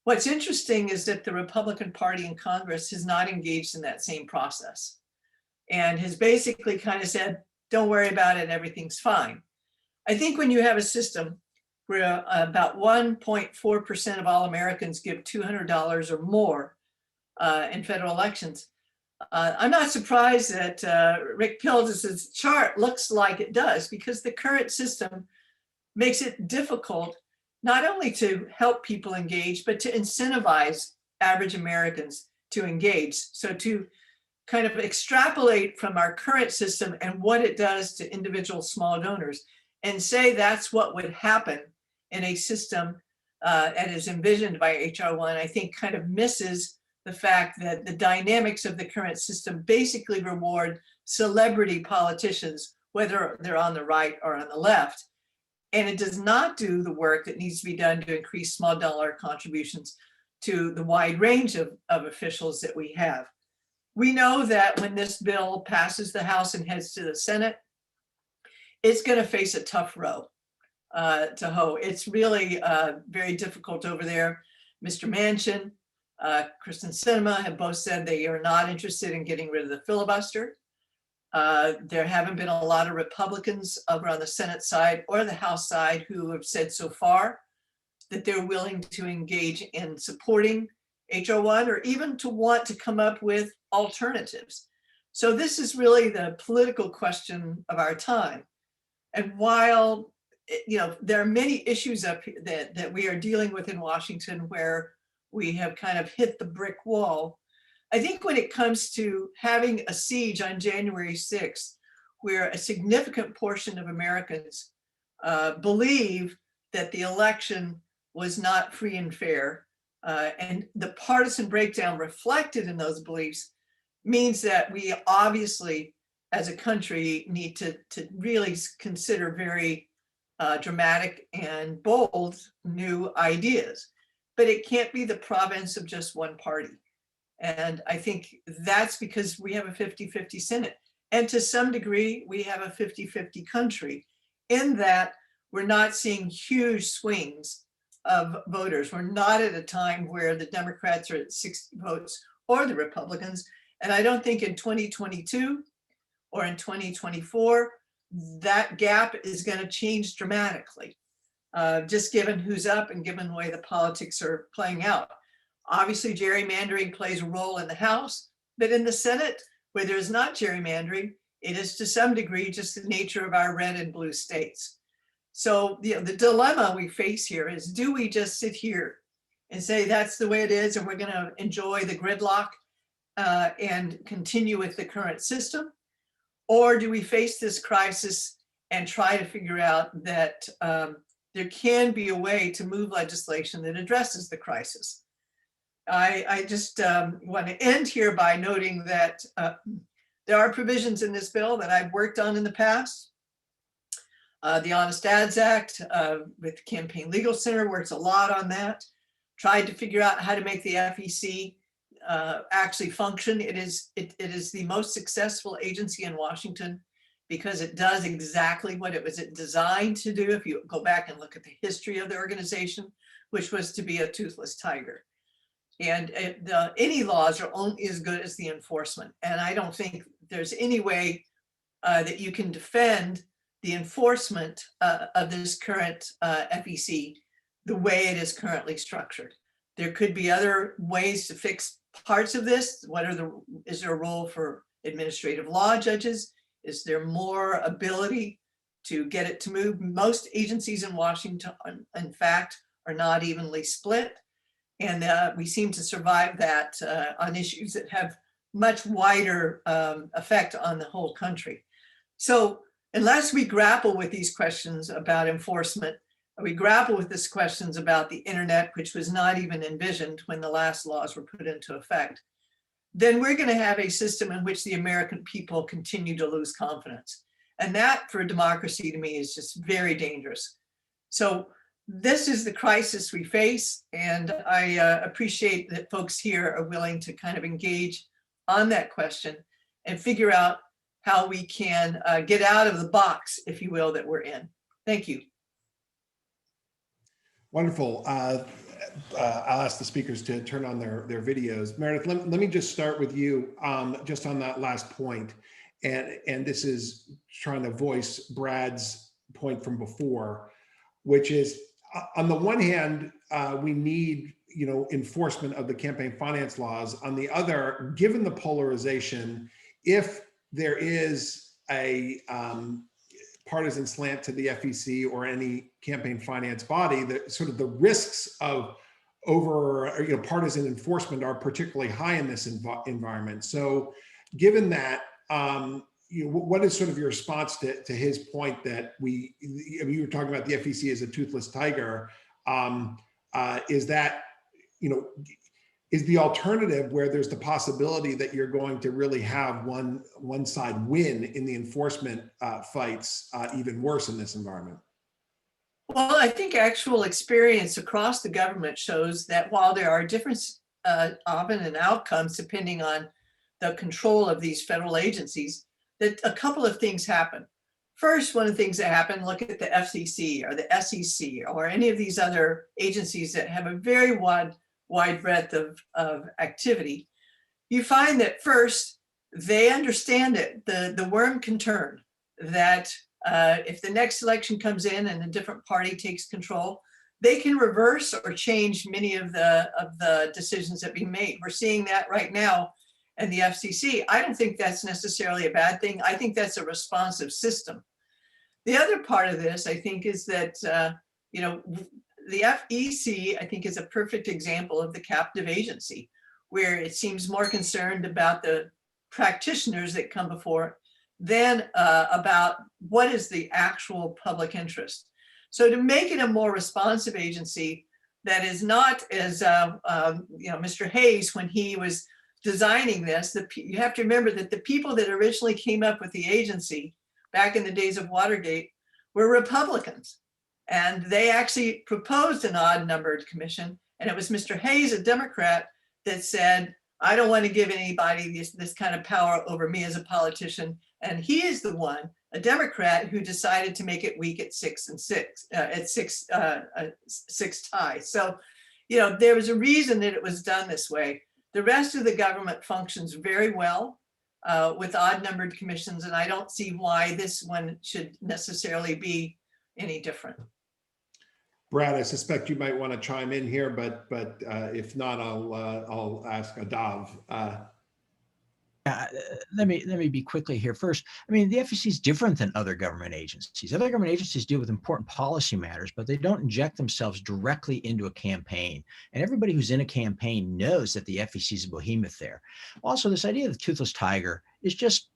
What's interesting is that the Republican Party in Congress has not engaged in that same process and has basically kind of said, don't worry about it, everything's fine. I think when you have a system where about 1.4% of all Americans give $200 or more in federal elections, I'm not surprised that Rick Pildes' chart looks like it does, because the current system makes it difficult not only to help people engage, but to incentivize average Americans to engage. So to kind of extrapolate from our current system and what it does to individual small donors and say that's what would happen in a system that is envisioned by H.R.1, I think kind of misses the fact that the dynamics of the current system basically reward celebrity politicians, whether they're on the right or on the left. And it does not do the work that needs to be done to increase small dollar contributions to the wide range of officials that we have. We know that when this bill passes the House and heads to the Senate, it's going to face a tough row to hoe. It's really very difficult over there. Mr. Manchin, Kristen Sinema have both said they are not interested in getting rid of the filibuster. There haven't been a lot of Republicans over on the Senate side or the House side who have said so far that they're willing to engage in supporting H.R.1 or even to want to come up with alternatives. So this is really the political question of our time. And while there are many issues up here that we are dealing with in Washington where we have kind of hit the brick wall, I think when it comes to having a siege on January 6th, where a significant portion of Americans believe that the election was not free and fair, and the partisan breakdown reflected in those beliefs means that we obviously, as a country, need to really consider very dramatic and bold new ideas. But it can't be the province of just one party. And I think that's because we have a 50-50 Senate. And to some degree, we have a 50-50 country in that we're not seeing huge swings of voters. We're not at a time where the Democrats are at 60 votes or the Republicans. And I don't think in 2022 or in 2024, that gap is going to change dramatically, just given who's up and given the way the politics are playing out. Obviously, gerrymandering plays a role in the House, but in the Senate, where there's not gerrymandering, it is to some degree just the nature of our red and blue states. So the dilemma we face here is, do we just sit here and say that's the way it is and we're going to enjoy the gridlock and continue with the current system? Or do we face this crisis and try to figure out that there can be a way to move legislation that addresses the crisis? I just want to end here by noting that there are provisions in this bill that I've worked on in the past. The Honest Ads Act with the Campaign Legal Center works a lot on that. Tried to figure out how to make the FEC actually function. It is the most successful agency in Washington because it does exactly what it was designed to do. If you go back and look at the history of the organization, which was to be a toothless tiger. And any laws are only as good as the enforcement. And I don't think there's any way that you can defend the enforcement of this current FEC the way it is currently structured. There could be other ways to fix parts of this? Is there a role for administrative law judges? Is there more ability to get it to move? Most agencies in Washington, in fact, are not evenly split. And we seem to survive that on issues that have much wider effect on the whole country. So unless we grapple with these questions about enforcement, we grapple with these questions about the internet, which was not even envisioned when the last laws were put into effect, then we're going to have a system in which the American people continue to lose confidence. And that, for a democracy, to me, is just very dangerous. So this is the crisis we face, and I appreciate that folks here are willing to kind of engage on that question and figure out how we can get out of the box, if you will, that we're in. Thank you. Wonderful. I'll ask the speakers to turn on their videos. Meredith, let me just start with you just on that last point. And this is trying to voice Brad's point from before, which is on the one hand, we need, enforcement of the campaign finance laws. On the other, given the polarization, if there is a partisan slant to the FEC or any campaign finance body, that sort of the risks of partisan enforcement are particularly high in this environment. So given that, what is sort of your response to his point that you were talking about the FEC as a toothless tiger? Is that, is the alternative where there's the possibility that you're going to really have one side win in the enforcement fights even worse in this environment? Well, I think actual experience across the government shows that while there are differences often in outcomes depending on the control of these federal agencies, that a couple of things happen. First, one of the things that happen, look at the FCC or the SEC or any of these other agencies that have a very wide breadth of activity. You find that first, they understand it. The worm can turn, that if the next election comes in and a different party takes control, they can reverse or change many of the decisions that we made. We're seeing that right now in the FCC. I don't think that's necessarily a bad thing. I think that's a responsive system. The other part of this, I think, is that the FEC, I think, is a perfect example of the captive agency, where it seems more concerned about the practitioners that come before than about what is the actual public interest. So to make it a more responsive agency that is not as, Mr. Hayes, when he was designing this, you have to remember that the people that originally came up with the agency back in the days of Watergate were Republicans. And they actually proposed an odd numbered commission. And it was Mr. Hayes, a Democrat, that said, I don't want to give anybody this kind of power over me as a politician. And he is the one, a Democrat, who decided to make it weak at 6 and 6, at six ties. So, there was a reason that it was done this way. The rest of the government functions very well with odd numbered commissions. And I don't see why this one should necessarily be any different. Brad, I suspect you might want to chime in here, but if not, I'll ask Adav. Let me be quickly here. First, I mean, the FEC is different than other government agencies. Other government agencies deal with important policy matters, but they don't inject themselves directly into a campaign. And everybody who's in a campaign knows that the FEC is a behemoth there. Also, this idea of the toothless tiger is just,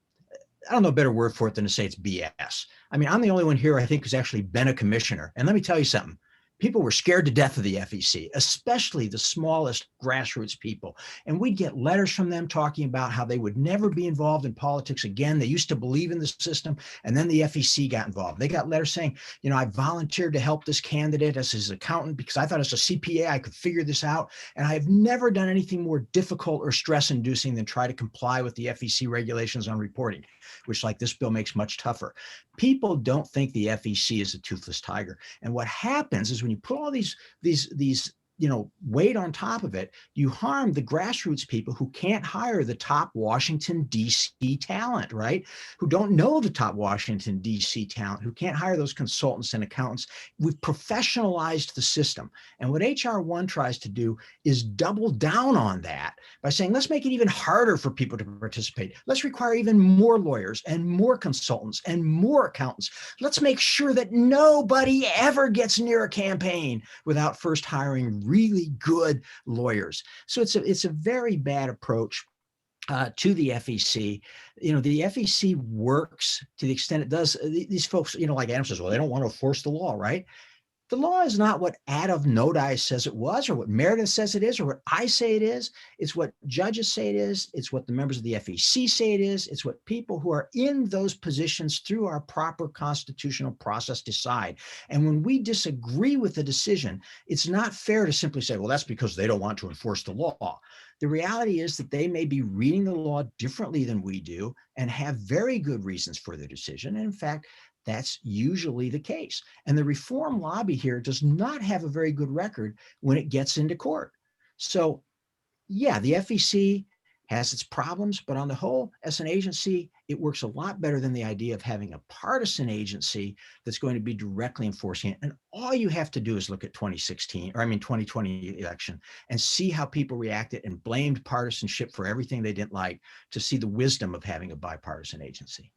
I don't know a better word for it than to say it's BS. I mean, I'm the only one here, I think, who's actually been a commissioner. And let me tell you something. People were scared to death of the FEC, especially the smallest grassroots people. And we'd get letters from them talking about how they would never be involved in politics again. They used to believe in the system, and then the FEC got involved. They got letters saying, I volunteered to help this candidate as his accountant because I thought as a CPA, I could figure this out. And I have never done anything more difficult or stress-inducing than try to comply with the FEC regulations on reporting, which, like this bill, makes much tougher. People don't think the FEC is a toothless tiger. And what happens is when you put all these weight on top of it, you harm the grassroots people who can't hire the top Washington, D.C. talent, right? Who don't know the top Washington, D.C. talent, who can't hire those consultants and accountants. We've professionalized the system. And what H.R.1 tries to do is double down on that by saying, let's make it even harder for people to participate. Let's require even more lawyers and more consultants and more accountants. Let's make sure that nobody ever gets near a campaign without first hiring really good lawyers. So it's a very bad approach to the FEC. The FEC works to the extent it does. These folks, like Adam says, well, they don't want to enforce the law, right? The law is not what Ad of Nodi says it was, or what Meredith says it is, or what I say it is. It's what judges say it is. It's what the members of the FEC say it is. It's what people who are in those positions through our proper constitutional process decide. And when we disagree with the decision, it's not fair to simply say, well, that's because they don't want to enforce the law. The reality is that they may be reading the law differently than we do and have very good reasons for their decision. And in fact, that's usually the case. And the reform lobby here does not have a very good record when it gets into court. So yeah, the FEC has its problems, but on the whole, as an agency, it works a lot better than the idea of having a partisan agency that's going to be directly enforcing it. And all you have to do is look at 2020 election and see how people reacted and blamed partisanship for everything they didn't like to see the wisdom of having a bipartisan agency.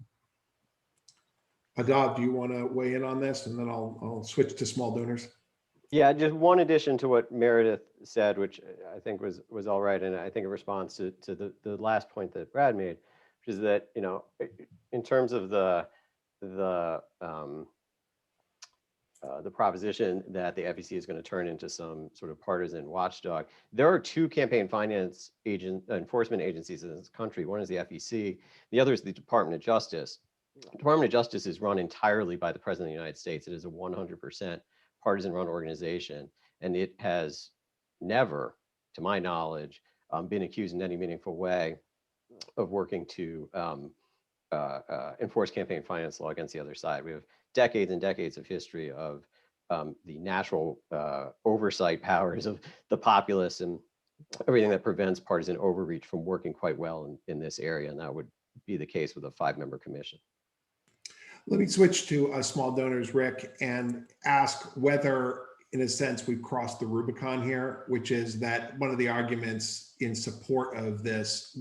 Adab, do you want to weigh in on this? And then I'll switch to small donors. Yeah, just one addition to what Meredith said, which I think was all right, and I think in response to the last point that Brad made, which is that in terms of the proposition that the FEC is going to turn into some sort of partisan watchdog, there are two campaign finance enforcement agencies in this country. One is the FEC, the other is the Department of Justice. The Department of Justice is run entirely by the President of the United States. It is a 100% partisan run organization, and it has never, to my knowledge, been accused in any meaningful way of working to enforce campaign finance law against the other side. We have decades and decades of history of the natural oversight powers of the populace and everything that prevents partisan overreach from working quite well in this area, and that would be the case with a 5-member commission. Let me switch to small donors, Rick, and ask whether, in a sense, we've crossed the Rubicon here, which is that one of the arguments in support of this,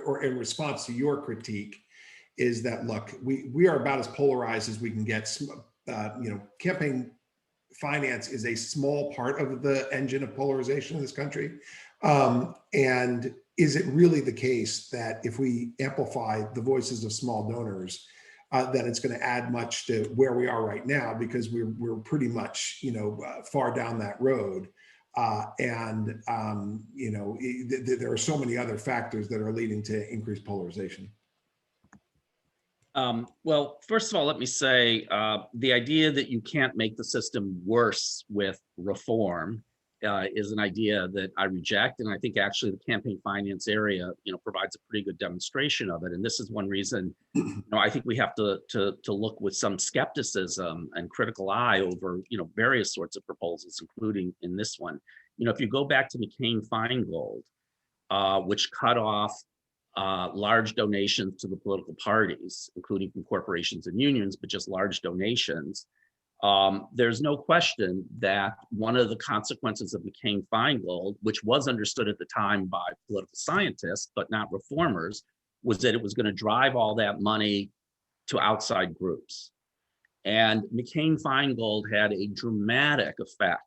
or in response to your critique, is that, look, we are about as polarized as we can get. Campaign finance is a small part of the engine of polarization in this country. And is it really the case that if we amplify the voices of small donors, that it's going to add much to where we are right now, because we're pretty much far down that road, there are so many other factors that are leading to increased polarization. Well, first of all, let me say the idea that you can't make the system worse with reform is an idea that I reject, and I think actually the campaign finance area, provides a pretty good demonstration of it. And this is one reason, I think we have to look with some skepticism and critical eye over, various sorts of proposals, including in this one. If you go back to McCain-Feingold, which cut off large donations to the political parties, including from corporations and unions, but just large donations. There's no question that one of the consequences of McCain-Feingold, which was understood at the time by political scientists, but not reformers, was that it was going to drive all that money to outside groups. And McCain-Feingold had a dramatic effect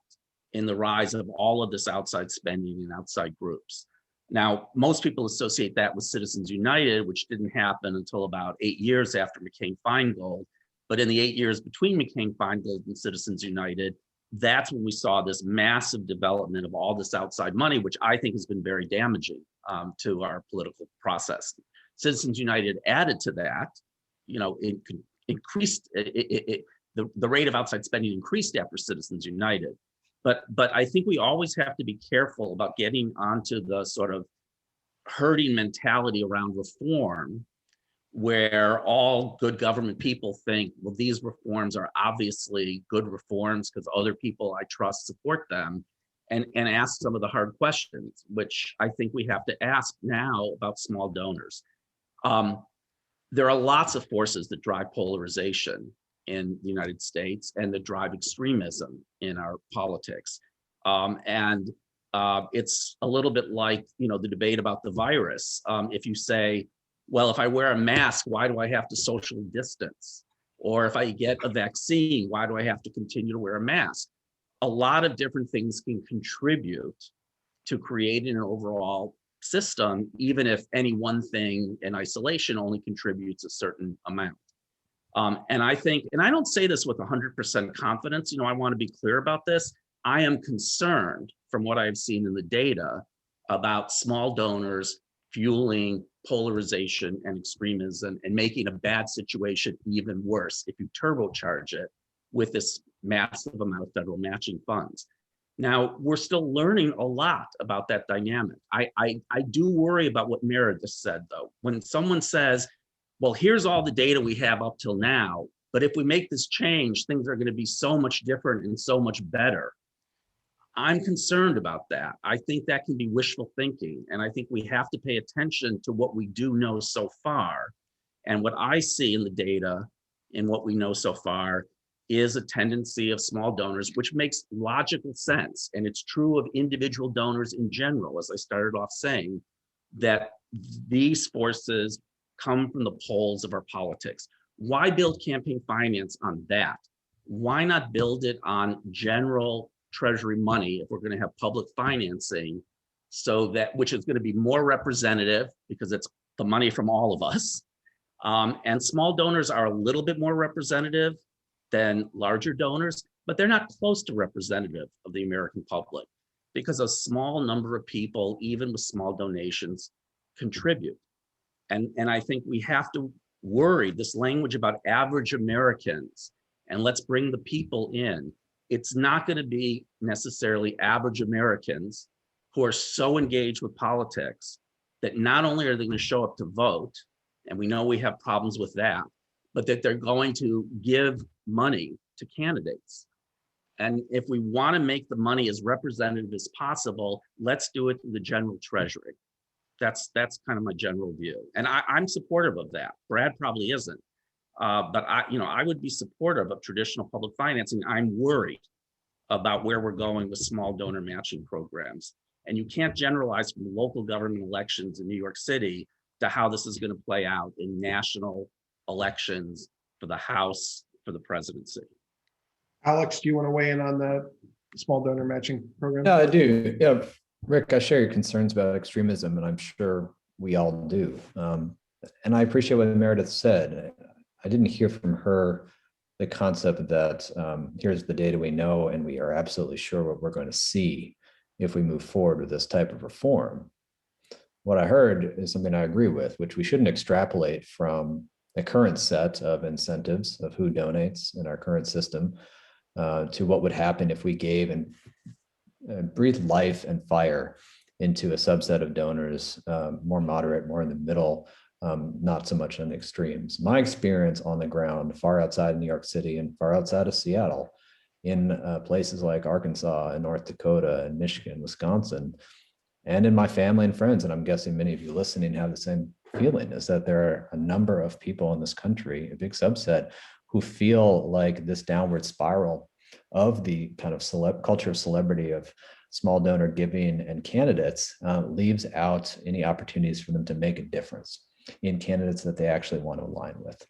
in the rise of all of this outside spending and outside groups. Now, most people associate that with Citizens United, which didn't happen until about 8 years after McCain-Feingold. But in the 8 years between McCain-Feingold and Citizens United, that's when we saw this massive development of all this outside money, which I think has been very damaging to our political process. Citizens United added to that, it increased, the rate of outside spending increased after Citizens United. But I think we always have to be careful about getting onto the sort of herding mentality around reform, where all good government people think, well, these reforms are obviously good reforms because other people I trust support them. and ask some of the hard questions, which I think we have to ask now about small donors. There are lots of forces that drive polarization in the United States and that drive extremism in our politics. It's a little bit like, the debate about the virus. If you say, well, if I wear a mask, why do I have to social distance? Or if I get a vaccine, why do I have to continue to wear a mask? A lot of different things can contribute to creating an overall system, even if any one thing in isolation only contributes a certain amount. And I think, and I don't say this with 100% confidence, I want to be clear about this. I am concerned from what I've seen in the data about small donors fueling polarization and extremism and making a bad situation even worse if you turbocharge it with this massive amount of federal matching funds. Now, we're still learning a lot about that dynamic. I do worry about what Meredith said, though. When someone says, well, here's all the data we have up till now, but if we make this change, things are going to be so much different and so much better. I'm concerned about that. I think that can be wishful thinking. And I think we have to pay attention to what we do know so far. And what I see in the data and what we know so far is a tendency of small donors, which makes logical sense. And it's true of individual donors in general, as I started off saying, that these forces come from the poles of our politics. Why build campaign finance on that? Why not build it on general Treasury money if we're going to have public financing, so that, which is going to be more representative because it's the money from all of us. And small donors are a little bit more representative than larger donors, but they're not close to representative of the American public because a small number of people, even with small donations, contribute. And I think we have to worry this language about average Americans and let's bring the people in. It's not going to be necessarily average Americans who are so engaged with politics that not only are they going to show up to vote, and we know we have problems with that, but that they're going to give money to candidates. And if we want to make the money as representative as possible, let's do it through the general Treasury. That's kind of my general view. And I'm supportive of that. Brad probably isn't. But I would be supportive of traditional public financing. I'm worried about where we're going with small donor matching programs. And you can't generalize from local government elections in New York City to how this is going to play out in national elections for the House, for the presidency. Alex, do you want to weigh in on the small donor matching program? Yeah, I do. Yeah, Rick, I share your concerns about extremism, and I'm sure we all do. And I appreciate what Meredith said. I didn't hear from her the concept that here's the data we know, and we are absolutely sure what we're going to see if we move forward with this type of reform. What I heard is something I agree with, which we shouldn't extrapolate from the current set of incentives of who donates in our current system to what would happen if we gave and breathed life and fire into a subset of donors, more moderate, more in the middle, not so much on the extremes. My experience on the ground, far outside of New York City and far outside of Seattle, in places like Arkansas and North Dakota and Michigan, Wisconsin, and in my family and friends, and I'm guessing many of you listening have the same feeling, is that there are a number of people in this country, a big subset, who feel like this downward spiral of the kind of culture of celebrity of small donor giving and candidates leaves out any opportunities for them to make a difference in candidates that they actually want to align with.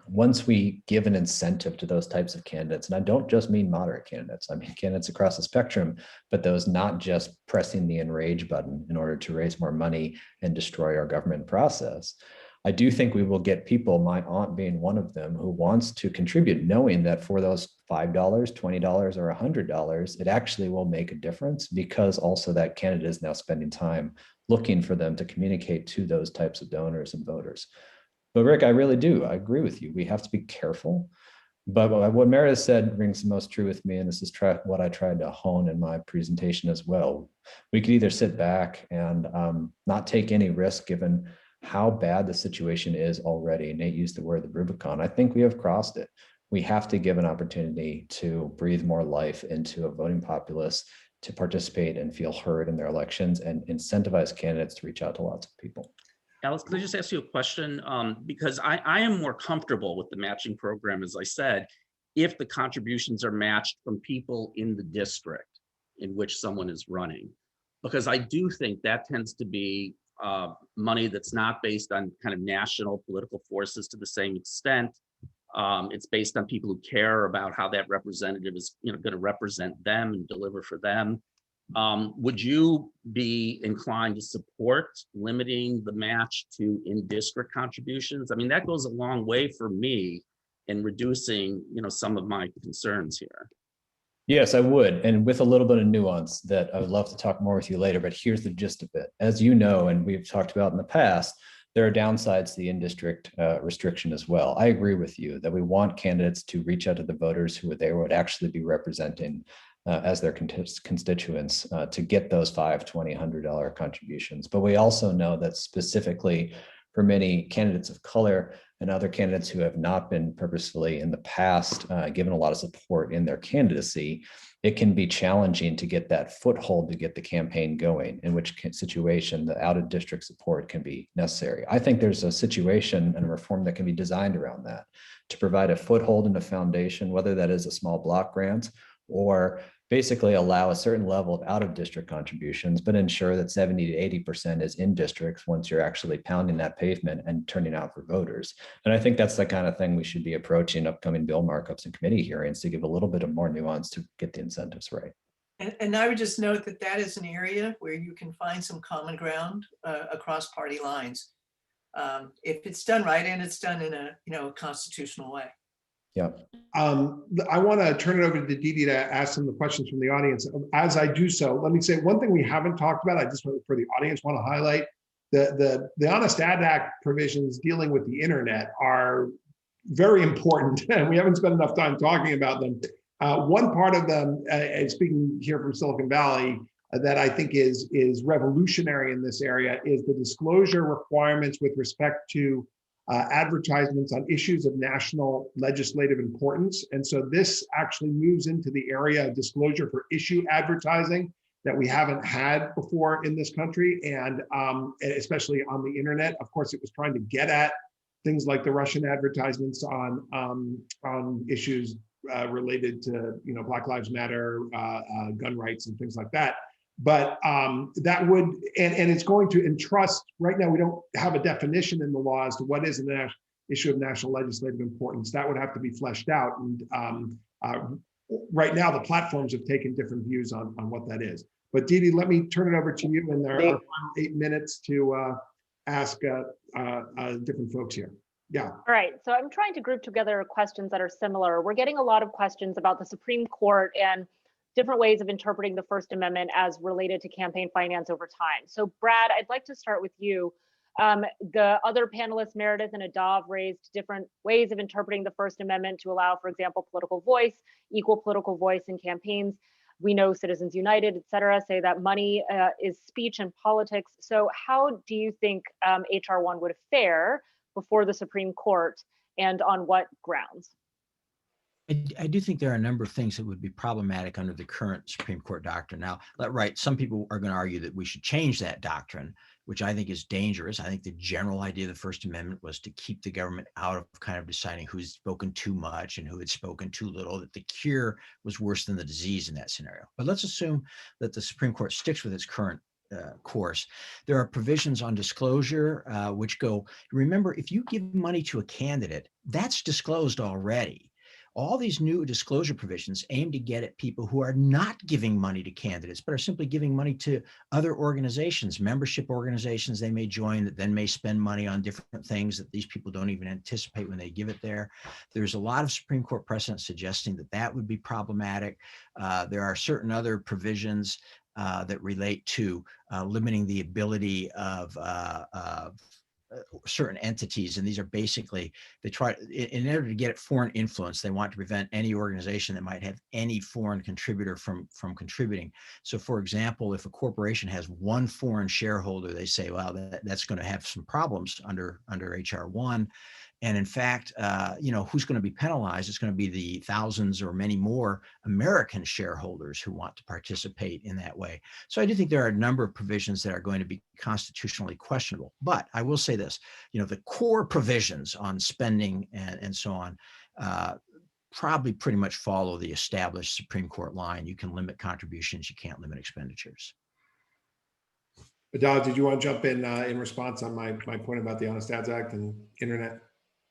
Once we give an incentive to those types of candidates, and I don't just mean moderate candidates, I mean candidates across the spectrum, but those not just pressing the enrage button in order to raise more money and destroy our government process, I do think we will get people, my aunt being one of them, who wants to contribute, knowing that for those $5, $20, or $100, it actually will make a difference, because also that candidate is now spending time looking for them to communicate to those types of donors and voters. But Rick, I really do. I agree with you. We have to be careful. But what Meredith said rings the most true with me, and this is what I tried to hone in my presentation as well. We could either sit back and not take any risk given how bad the situation is already. Nate used the word the Rubicon. I think we have crossed it. We have to give an opportunity to breathe more life into a voting populace, to participate and feel heard in their elections and incentivize candidates to reach out to lots of people. Alex, could I just ask you a question? Because I am more comfortable with the matching program, as I said, if the contributions are matched from people in the district in which someone is running. Because I do think that tends to be money that's not based on kind of national political forces to the same extent. It's based on people who care about how that representative is, going to represent them and deliver for them. Would you be inclined to support limiting the match to in-district contributions? I mean, that goes a long way for me in reducing, some of my concerns here. Yes, I would. And with a little bit of nuance that I would love to talk more with you later, but here's the gist of it. As you know, and we've talked about in the past, there are downsides to the in-district restriction as well. I agree with you that we want candidates to reach out to the voters who they would actually be representing as their constituents to get those $5, $20, $100 contributions. But we also know that specifically for many candidates of color and other candidates who have not been purposefully in the past given a lot of support in their candidacy, it can be challenging to get that foothold to get the campaign going, in which situation the out-of-district support can be necessary. I think there's a situation and a reform that can be designed around that to provide a foothold and a foundation, whether that is a small block grant or basically allow a certain level of out-of-district contributions, but ensure that 70 to 80% is in districts once you're actually pounding that pavement and turning out for voters. And I think that's the kind of thing we should be approaching upcoming bill markups and committee hearings to give a little bit of more nuance to get the incentives right. And I would just note that that is an area where you can find some common ground across party lines. If it's done right and it's done in a constitutional way. Yeah. I want to turn it over to Didi to ask some of the questions from the audience. As I do so, let me say one thing we haven't talked about. I just for the audience want to highlight the Honest Ad Act provisions dealing with the internet are very important, and we haven't spent enough time talking about them. One part of them, speaking here from Silicon Valley, that I think is revolutionary in this area is the disclosure requirements with respect to advertisements on issues of national legislative importance. And so this actually moves into the area of disclosure for issue advertising that we haven't had before in this country, and especially on the internet. Of course, it was trying to get at things like the Russian advertisements on issues related to Black Lives Matter, gun rights, and things like that. But that would, and it's going to entrust, right now we don't have a definition in the law as to what is an issue of national legislative importance. That would have to be fleshed out. And right now the platforms have taken different views on what that is. But Didi, let me turn it over to you in our final 8 minutes to ask different folks here. Yeah. All right, so I'm trying to group together questions that are similar. We're getting a lot of questions about the Supreme Court and different ways of interpreting the First Amendment as related to campaign finance over time. So Brad, I'd like to start with you. The other panelists, Meredith and Adav, raised different ways of interpreting the First Amendment to allow, for example, political voice, equal political voice in campaigns. We know Citizens United, et cetera, say that money is speech and politics. So how do you think H.R.1 would fare before the Supreme Court, and on what grounds? I do think there are a number of things that would be problematic under the current Supreme Court doctrine. Now, right, some people are going to argue that we should change that doctrine, which I think is dangerous. I think the general idea of the First Amendment was to keep the government out of kind of deciding who's spoken too much and who had spoken too little, that the cure was worse than the disease in that scenario. But let's assume that the Supreme Court sticks with its current course. There are provisions on disclosure which go, remember, if you give money to a candidate, that's disclosed already. All these new disclosure provisions aim to get at people who are not giving money to candidates, but are simply giving money to other organizations, membership organizations they may join that then may spend money on different things that these people don't even anticipate when they give it there. There's a lot of Supreme Court precedent suggesting that that would be problematic. There are certain other provisions that relate to limiting the ability of certain entities, and these are basically, they try, in order to get at foreign influence, they want to prevent any organization that might have any foreign contributor from contributing. So for example, if a corporation has one foreign shareholder, they say, well, that's going to have some problems under H.R.1. And in fact, who's going to be penalized? It's going to be the thousands or many more American shareholders who want to participate in that way. So I do think there are a number of provisions that are going to be constitutionally questionable. But I will say this, the core provisions on spending and so on probably pretty much follow the established Supreme Court line. You can limit contributions, you can't limit expenditures. Adad, did you want to jump in response on my point about the Honest Ads Act and internet?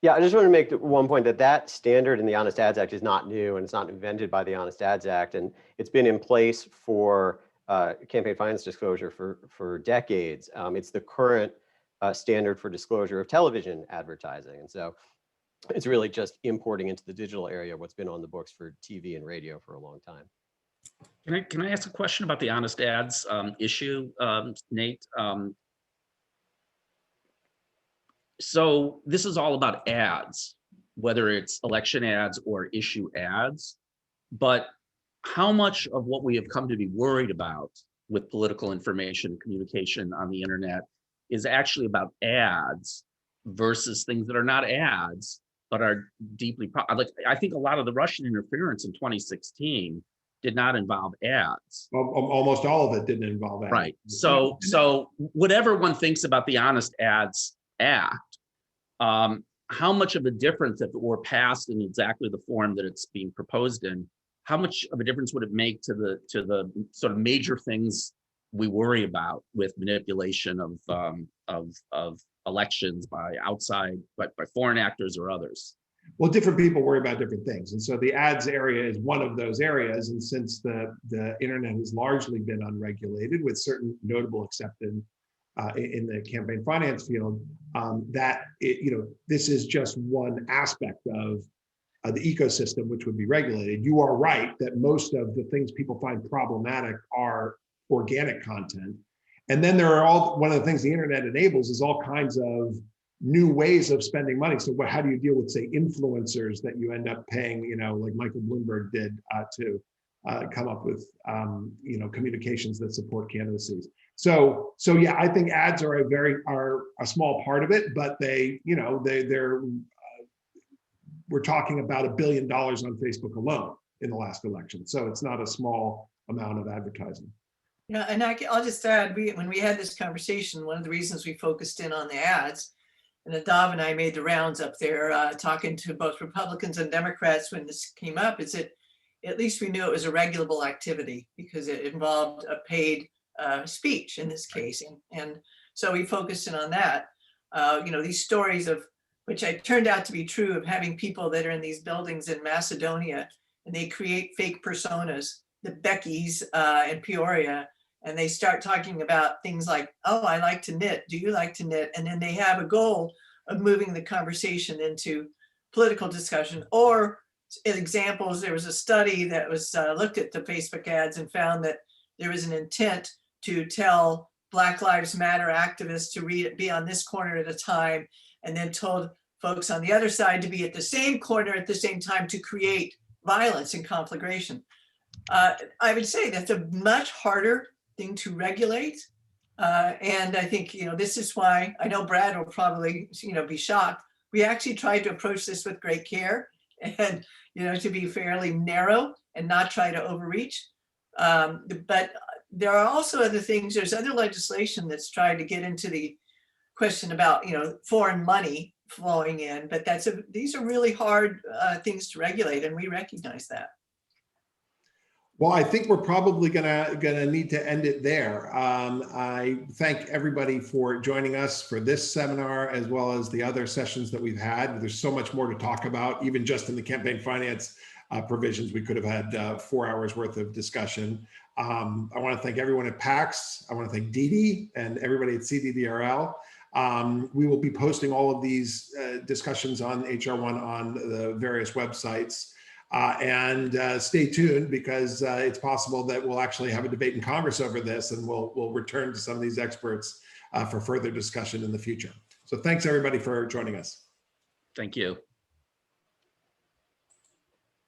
Yeah, I just want to make one point that standard in the Honest Ads Act is not new, and it's not invented by the Honest Ads Act, and it's been in place for campaign finance disclosure for decades. It's the current standard for disclosure of television advertising, and so it's really just importing into the digital area what's been on the books for TV and radio for a long time. Can I ask a question about the honest ads issue, Nate? So this is all about ads, whether it's election ads or issue ads. But how much of what we have come to be worried about with political information communication on the internet is actually about ads versus things that are not ads, but are deeply, like I think a lot of the Russian interference in 2016 did not involve ads. Almost all of it didn't involve ads. Right. So whatever one thinks about the Honest Ads Act, how much of a difference, if it were passed in exactly the form that it's being proposed in, how much of a difference would it make to the sort of major things we worry about with manipulation of elections by foreign actors or others? Well, different people worry about different things. And so the ads area is one of those areas. And since the internet has largely been unregulated with certain notable exceptions in the campaign finance field, this is just one aspect of the ecosystem which would be regulated. You are right that most of the things people find problematic are organic content. And then there are one of the things the internet enables is all kinds of new ways of spending money. So how do you deal with, say, influencers that you end up paying, like Michael Bloomberg did to come up with, communications that support candidacies. So yeah, I think ads are a small part of it, but we're talking about $1 billion on Facebook alone in the last election. So it's not a small amount of advertising. Yeah, and I'll just add, when we had this conversation, one of the reasons we focused in on the ads, and Adav and I made the rounds up there talking to both Republicans and Democrats when this came up, is that at least we knew it was a regulable activity because it involved a paid speech in this case. And so we focused in on that. These stories of, which turned out to be true, of having people that are in these buildings in Macedonia and they create fake personas, the Beckys in Peoria, and they start talking about things like, oh, I like to knit. Do you like to knit? And then they have a goal of moving the conversation into political discussion. Or examples, there was a study that was looked at the Facebook ads and found that there was an intent to tell Black Lives Matter activists to be on this corner at a time, and then told folks on the other side to be at the same corner at the same time to create violence and conflagration. I would say that's a much harder thing to regulate. And I think, this is why, I know Brad will probably, be shocked. We actually tried to approach this with great care and, to be fairly narrow and not try to overreach. But there are also other things. There's other legislation that's trying to get into the question about, foreign money flowing in, but these are really hard things to regulate, and we recognize that. Well, I think we're probably gonna need to end it there. I thank everybody for joining us for this seminar, as well as the other sessions that we've had. There's so much more to talk about, even just in the campaign finance provisions. We could have had 4 hours worth of discussion. I want to thank everyone at PAX. I want to thank Dee and everybody at CDDRL. We will be posting all of these discussions on H.R.1 on the various websites. And stay tuned, because it's possible that we'll actually have a debate in Congress over this, and we'll return to some of these experts for further discussion in the future. So thanks everybody for joining us. Thank you.